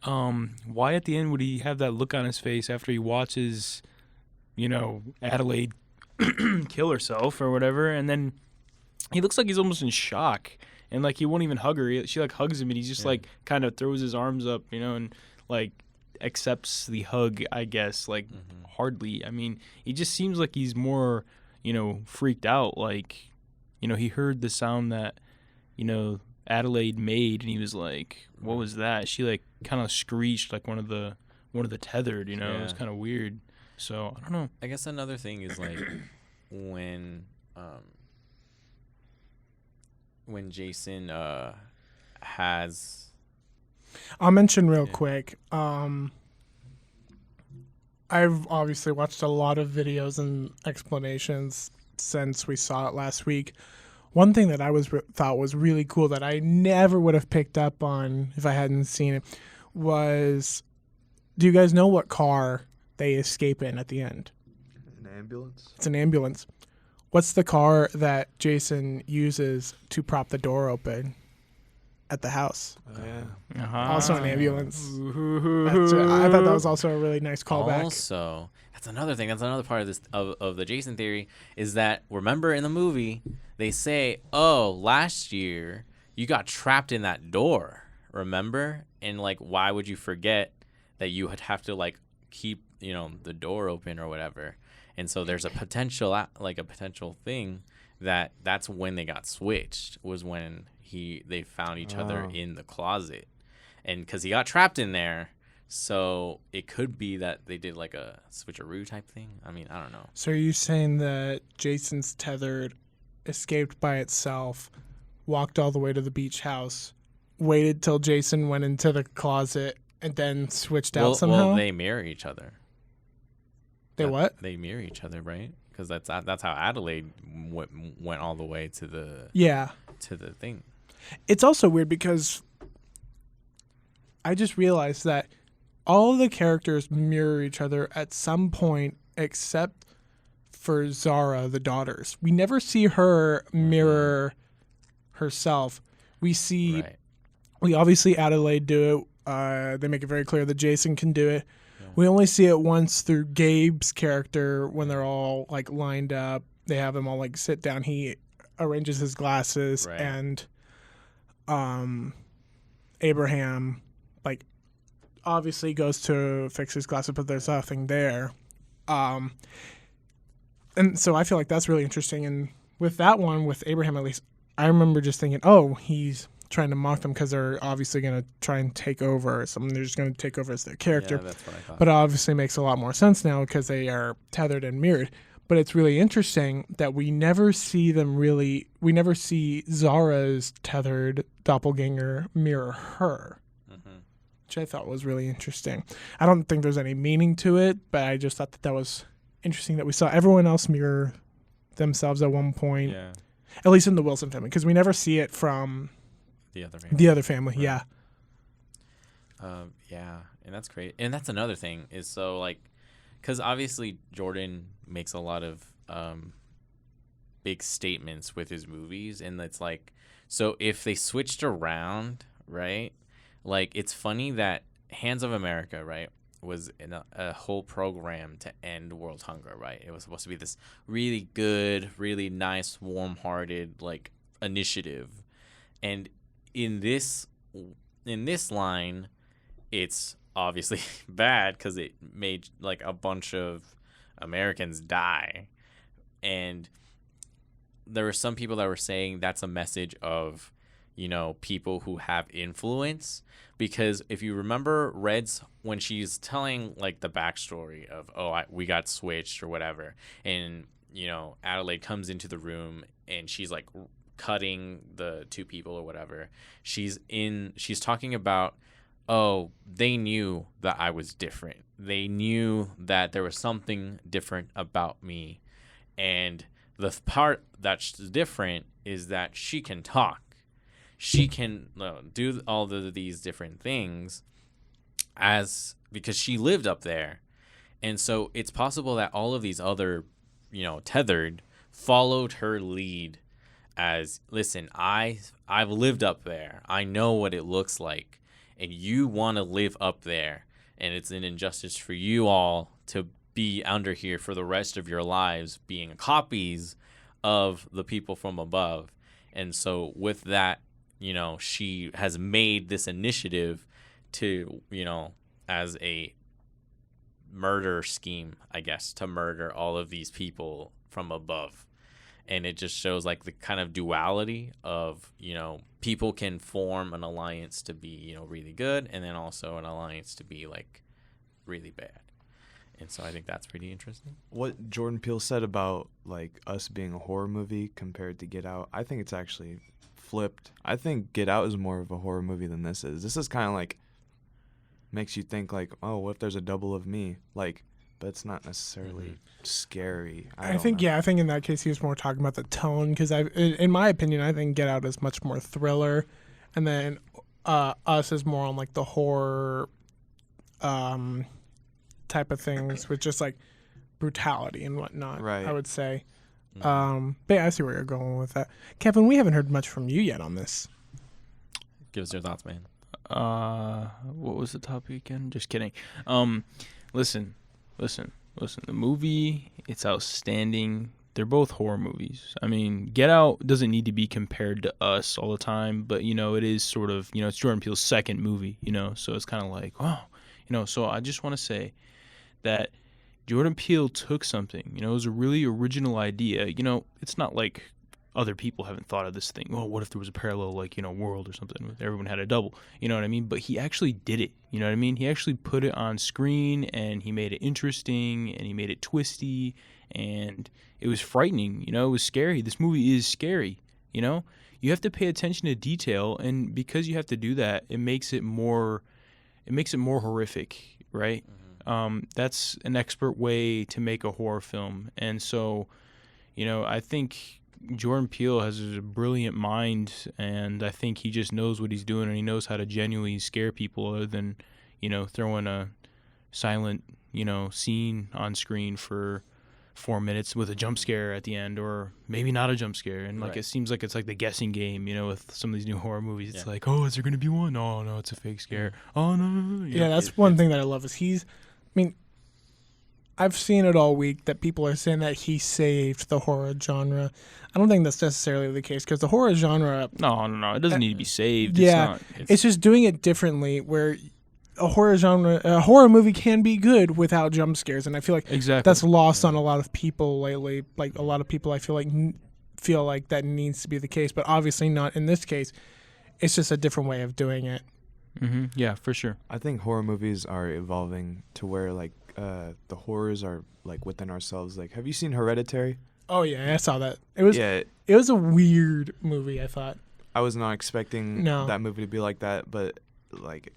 why at the end would he have that look on his face after he watches, Adelaide kill herself or whatever? And then he looks like he's almost in shock. And, like, he won't even hug her. She, like, hugs him, and he's just, like, kind of throws his arms up, and, like, accepts the hug, I guess, like, hardly. I mean, he just seems like he's more, freaked out, like, he heard the sound that, Adelaide made, and he was like, what was that? She, like, kind of screeched like one of the tethered, It was kind of weird. So, I don't know. I guess another thing is, like, when Jason has... I'll mention real quick. I've obviously watched a lot of videos and explanations since we saw it last week. One thing that I thought was really cool that I never would have picked up on if I hadn't seen it was, do you guys know what car they escape in at the end? An ambulance? It's an ambulance. What's the car that Jason uses to prop the door open at the house? Yeah. Also an ambulance. I thought that was also a really nice callback. Also, that's another thing. That's another part of this of the Jason theory is that, remember in the movie they say, "Oh, last year you got trapped in that door." Remember? And like, why would you forget that you would have to like keep the door open or whatever? And so there's a potential thing that's when they got switched, was when they found each other in the closet, and because he got trapped in there. So it could be that they did like a switcheroo type thing. I mean, I don't know. So are you saying that Jason's tethered, escaped by itself, walked all the way to the beach house, waited till Jason went into the closet, and then switched out somehow? Well, they mirror each other. What? They mirror each other, right? Because that's how Adelaide went all the way to the thing. It's also weird because I just realized that all of the characters mirror each other at some point except for Zara, the daughters. We never see her mirror herself. We obviously Adelaide do it. They make it very clear that Jason can do it. Yeah. We only see it once through Gabe's character when they're all like lined up. They have them all like sit down. He arranges his glasses, and Abraham like obviously goes to fix his glasses, but there's nothing there. And so I feel like that's really interesting. And with that one, with Abraham at least, I remember just thinking, oh, he's trying to mock them because they're obviously going to try and take over. They're just going to take over as their character. Yeah, that's what I thought. But it obviously makes a lot more sense now because they are tethered and mirrored. But it's really interesting that we never see Zara's tethered doppelganger mirror her, which I thought was really interesting. I don't think there's any meaning to it, but I just thought that was interesting that we saw everyone else mirror themselves at one point, at least in the Wilson family, because we never see it from the other family. Right. Yeah. And that's great. And that's another thing is so like, because obviously Jordan makes a lot of big statements with his movies, and it's like, so if they switched around, right? Like, it's funny that Hands of America, right, was in a whole program to end world hunger, right? It was supposed to be this really good, really nice, warm-hearted, like, initiative. And in this line, it's obviously bad because it made, like, a bunch of Americans die. And there were some people that were saying that's a message of, you know, people who have influence, because if you remember Red's, when she's telling like the backstory of, we got switched or whatever, and, you know, Adelaide comes into the room and she's like cutting the two people or whatever, she's talking about, they knew that I was different. They knew that there was something different about me. And the part that's different is that she can talk. She can do all of these different things because she lived up there. And so it's possible that all of these other, you know, tethered followed her lead as, listen, I've lived up there. I know what it looks like. And you want to live up there. And it's an injustice for you all to be under here for the rest of your lives being copies of the people from above. And so with that, you know, she has made this initiative to, you know, as a murder scheme, I guess, to murder all of these people from above. And it just shows like the kind of duality of, you know, people can form an alliance to be, you know, really good, and then also an alliance to be like really bad. And so I think that's pretty interesting. What Jordan Peele said about like us being a horror movie compared to Get Out, I think it's actually flipped. I think Get Out is more of a horror movie than this is. This is kind of like makes you think like, oh, what if there's a double of me? Like, but it's not necessarily scary. I think in that case he was more talking about the tone, because in my opinion, I think Get Out is much more thriller, and then Us is more on like the horror type of things with just like brutality and whatnot. Right. I would say. But yeah, I see where you're going with that. Kevin, we haven't heard much from you yet on this. Give us your thoughts, man. What was the topic again? Just kidding. Listen. The movie, it's outstanding. They're both horror movies. I mean, Get Out doesn't need to be compared to Us all the time, but, you know, it is sort of, you know, it's Jordan Peele's second movie, you know, so it's kind of like, oh, you know, so I just want to say that Jordan Peele took something, you know, it was a really original idea. You know, it's not like other people haven't thought of this thing. Oh, what if there was a parallel, like, you know, world or something? Everyone had a double, you know what I mean? But he actually did it, you know what I mean? He actually put it on screen, and he made it interesting, and he made it twisty, and it was frightening, you know, it was scary. This movie is scary, you know? You have to pay attention to detail, and because you have to do that, it makes it more horrific, right? That's an expert way to make a horror film. And so, you know, I think Jordan Peele has a brilliant mind, and I think he just knows what he's doing, and he knows how to genuinely scare people other than, you know, throwing a silent, you know, scene on screen for 4 minutes with a jump scare at the end, or maybe not a jump scare. And like, It seems like it's like the guessing game, you know, with some of these new horror movies. It's like, oh, is there going to be one? Oh, no, it's a fake scare. Oh, no. Yeah, that's one thing that I love is I've seen it all week that people are saying that he saved the horror genre. I don't think that's necessarily the case, because the horror genre... No. It doesn't need to be saved. Yeah, it's just doing it differently, where a horror movie can be good without jump scares, and I feel like that's lost on a lot of people lately. Like, a lot of people I feel like that needs to be the case, but obviously not in this case. It's just a different way of doing it. Yeah, for sure. I think horror movies are evolving to where like the horrors are like within ourselves. Like, have you seen Hereditary? Oh yeah, I saw that. It was Yeah, it was a weird movie, I thought. I was not expecting No. that movie to be like that, but like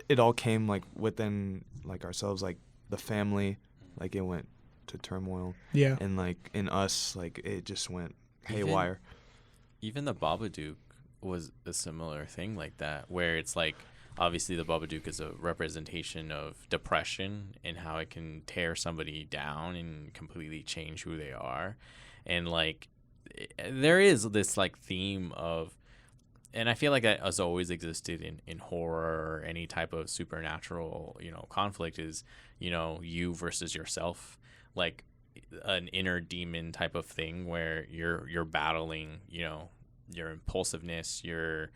it all came like within like ourselves, like the family, like it went to turmoil, Yeah. and like in us, like it just went haywire. Even the Babadook was a similar thing like that, where it's like obviously the Babadook is a representation of depression and how it can tear somebody down and completely change who they are. And like there is this like theme of, and I feel like that has always existed in horror or any type of supernatural, conflict is, you versus yourself, like an inner demon type of thing where you're battling, your impulsiveness, your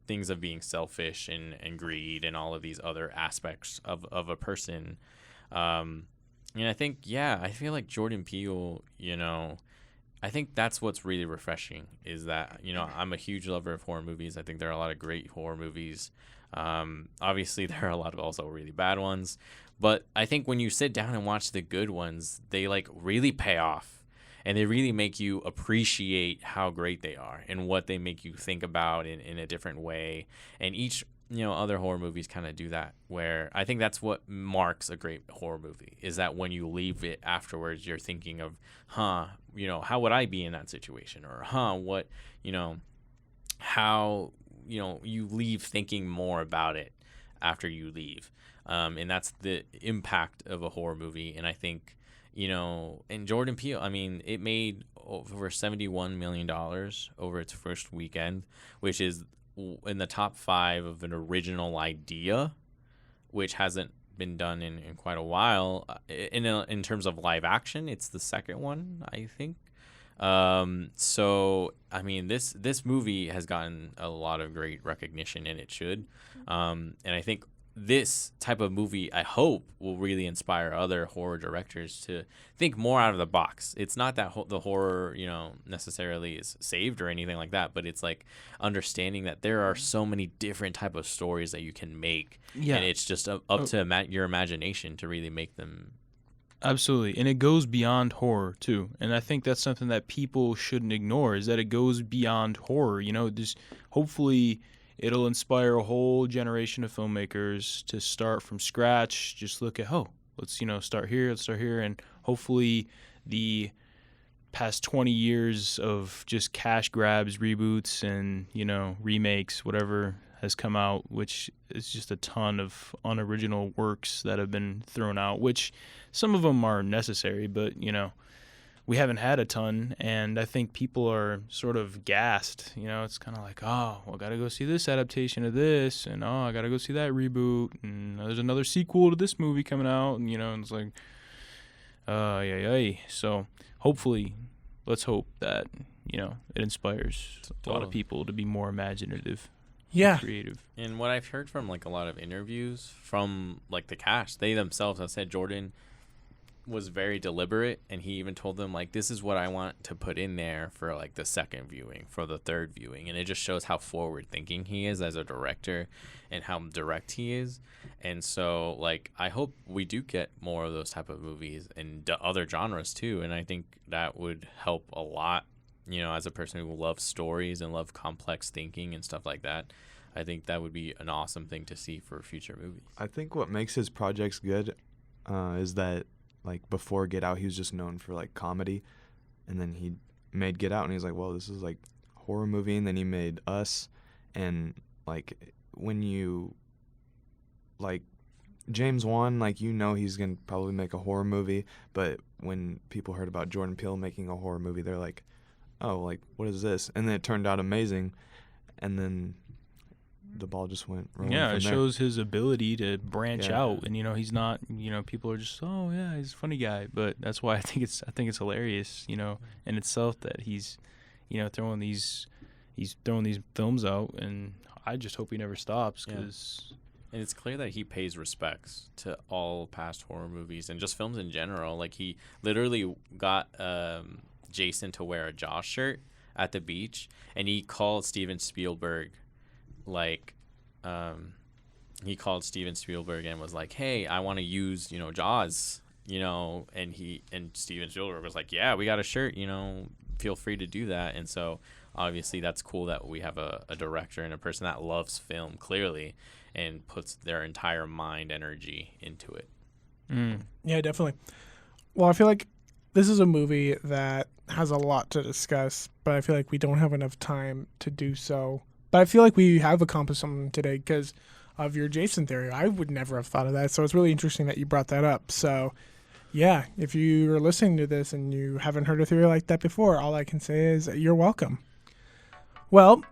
things of being selfish and greed and all of these other aspects of a person. And I think, I feel like Jordan Peele, I think that's what's really refreshing is that, I'm a huge lover of horror movies. I think there are a lot of great horror movies. Obviously, there are a lot of also really bad ones. But I think when you sit down and watch the good ones, they like really pay off. And they really make you appreciate how great they are and what they make you think about in a different way. And each, other horror movies kind of do that, where I think that's what marks a great horror movie, is that when you leave it afterwards, you're thinking of, how would I be in that situation? Or, what, how, you leave thinking more about it after you leave. And that's the impact of a horror movie. And I think, and Jordan Peele, I mean, it made over $71 million over its first weekend, which is in the top 5 of an original idea, which hasn't been done in quite a while. In terms of live action, it's the second one, I think. So, I mean, this movie has gotten a lot of great recognition, and it should. And I think this type of movie, I hope, will really inspire other horror directors to think more out of the box. It's not that the horror, necessarily is saved or anything like that, but it's like understanding that there are so many different type of stories that you can make, and it's just up to your imagination to really make them. Absolutely. And it goes beyond horror, too. And I think that's something that people shouldn't ignore, is that it goes beyond horror. Just hopefully it'll inspire a whole generation of filmmakers to start from scratch, just look at, let's, start here, and hopefully the past 20 years of just cash grabs, reboots, and, remakes, whatever has come out, which is just a ton of unoriginal works that have been thrown out, which some of them are necessary, but, we haven't had a ton, and I think people are sort of gassed. It's kind of like, I got to go see this adaptation of this, and I got to go see that reboot, and there's another sequel to this movie coming out, and, and it's like, So hopefully, let's hope that, it inspires a lot of people to be more imaginative. Creative. And what I've heard from like a lot of interviews from like the cast, they themselves have said Jordan was very deliberate, and he even told them like, this is what I want to put in there for like the second viewing, for the third viewing. And it just shows how forward thinking he is as a director and how direct he is. And so like, I hope we do get more of those type of movies and other genres too. And I think that would help a lot, as a person who loves stories and love complex thinking and stuff like that. I think that would be an awesome thing to see for future movies. I think what makes his projects good is that, like, before Get Out, he was just known for, like, comedy. And then he made Get Out, and he's like, well, this is, like, horror movie. And then he made Us. And, like, when you, like, James Wan, like, he's going to probably make a horror movie. But when people heard about Jordan Peele making a horror movie, they're like, oh, like, what is this? And then it turned out amazing. And then the ball just went rolling from there. Shows his ability to branch out, and he's not, people are just, he's a funny guy, but that's why I think it's hilarious, in itself, that he's throwing these films out, and I just hope he never stops, because and it's clear that he pays respects to all past horror movies and just films in general. Like, he literally got Jason to wear a Jaws shirt at the beach, and he called Steven Spielberg, and was like, "Hey, I want to use, Jaws, and Steven Spielberg was like, "Yeah, we got a shirt, feel free to do that." And so obviously that's cool that we have a director and a person that loves film clearly and puts their entire mind energy into it. Yeah, definitely. Well, I feel like this is a movie that has a lot to discuss, but I feel like we don't have enough time to do so. But I feel like we have accomplished something today because of your Jason theory. I would never have thought of that, so it's really interesting that you brought that up. So, yeah, if you're listening to this and you haven't heard a theory like that before, all I can say is you're welcome. Well,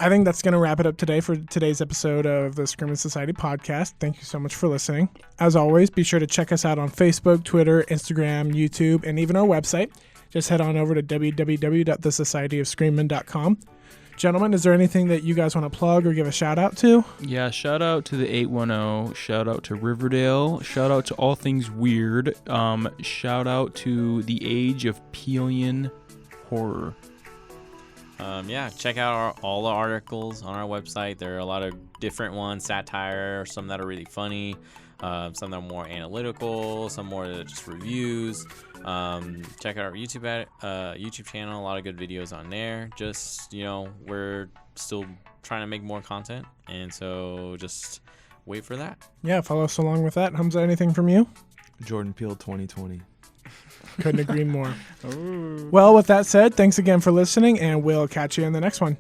I think that's going to wrap it up today for today's episode of the Screenmen Society Podcast. Thank you so much for listening. As always, be sure to check us out on Facebook, Twitter, Instagram, YouTube, and even our website. Just head on over to www.thesocietyofscreenmen.com. Gentlemen, is there anything that you guys want to plug or give a shout out to? Yeah, shout out to the 810. Shout out to Riverdale. Shout out to All Things Weird. Shout out to the Age of Peelian Horror. Check out all the articles on our website. There are a lot of different ones, satire, some that are really funny, some that are more analytical, some more just reviews. Check out our YouTube channel. A lot of good videos on there. Just, we're still trying to make more content, and so just wait for that. Yeah, follow us along with that. Hamza, anything from you? Jordan Peele 2020. Couldn't agree more. Well, with that said, thanks again for listening, and we'll catch you in the next one.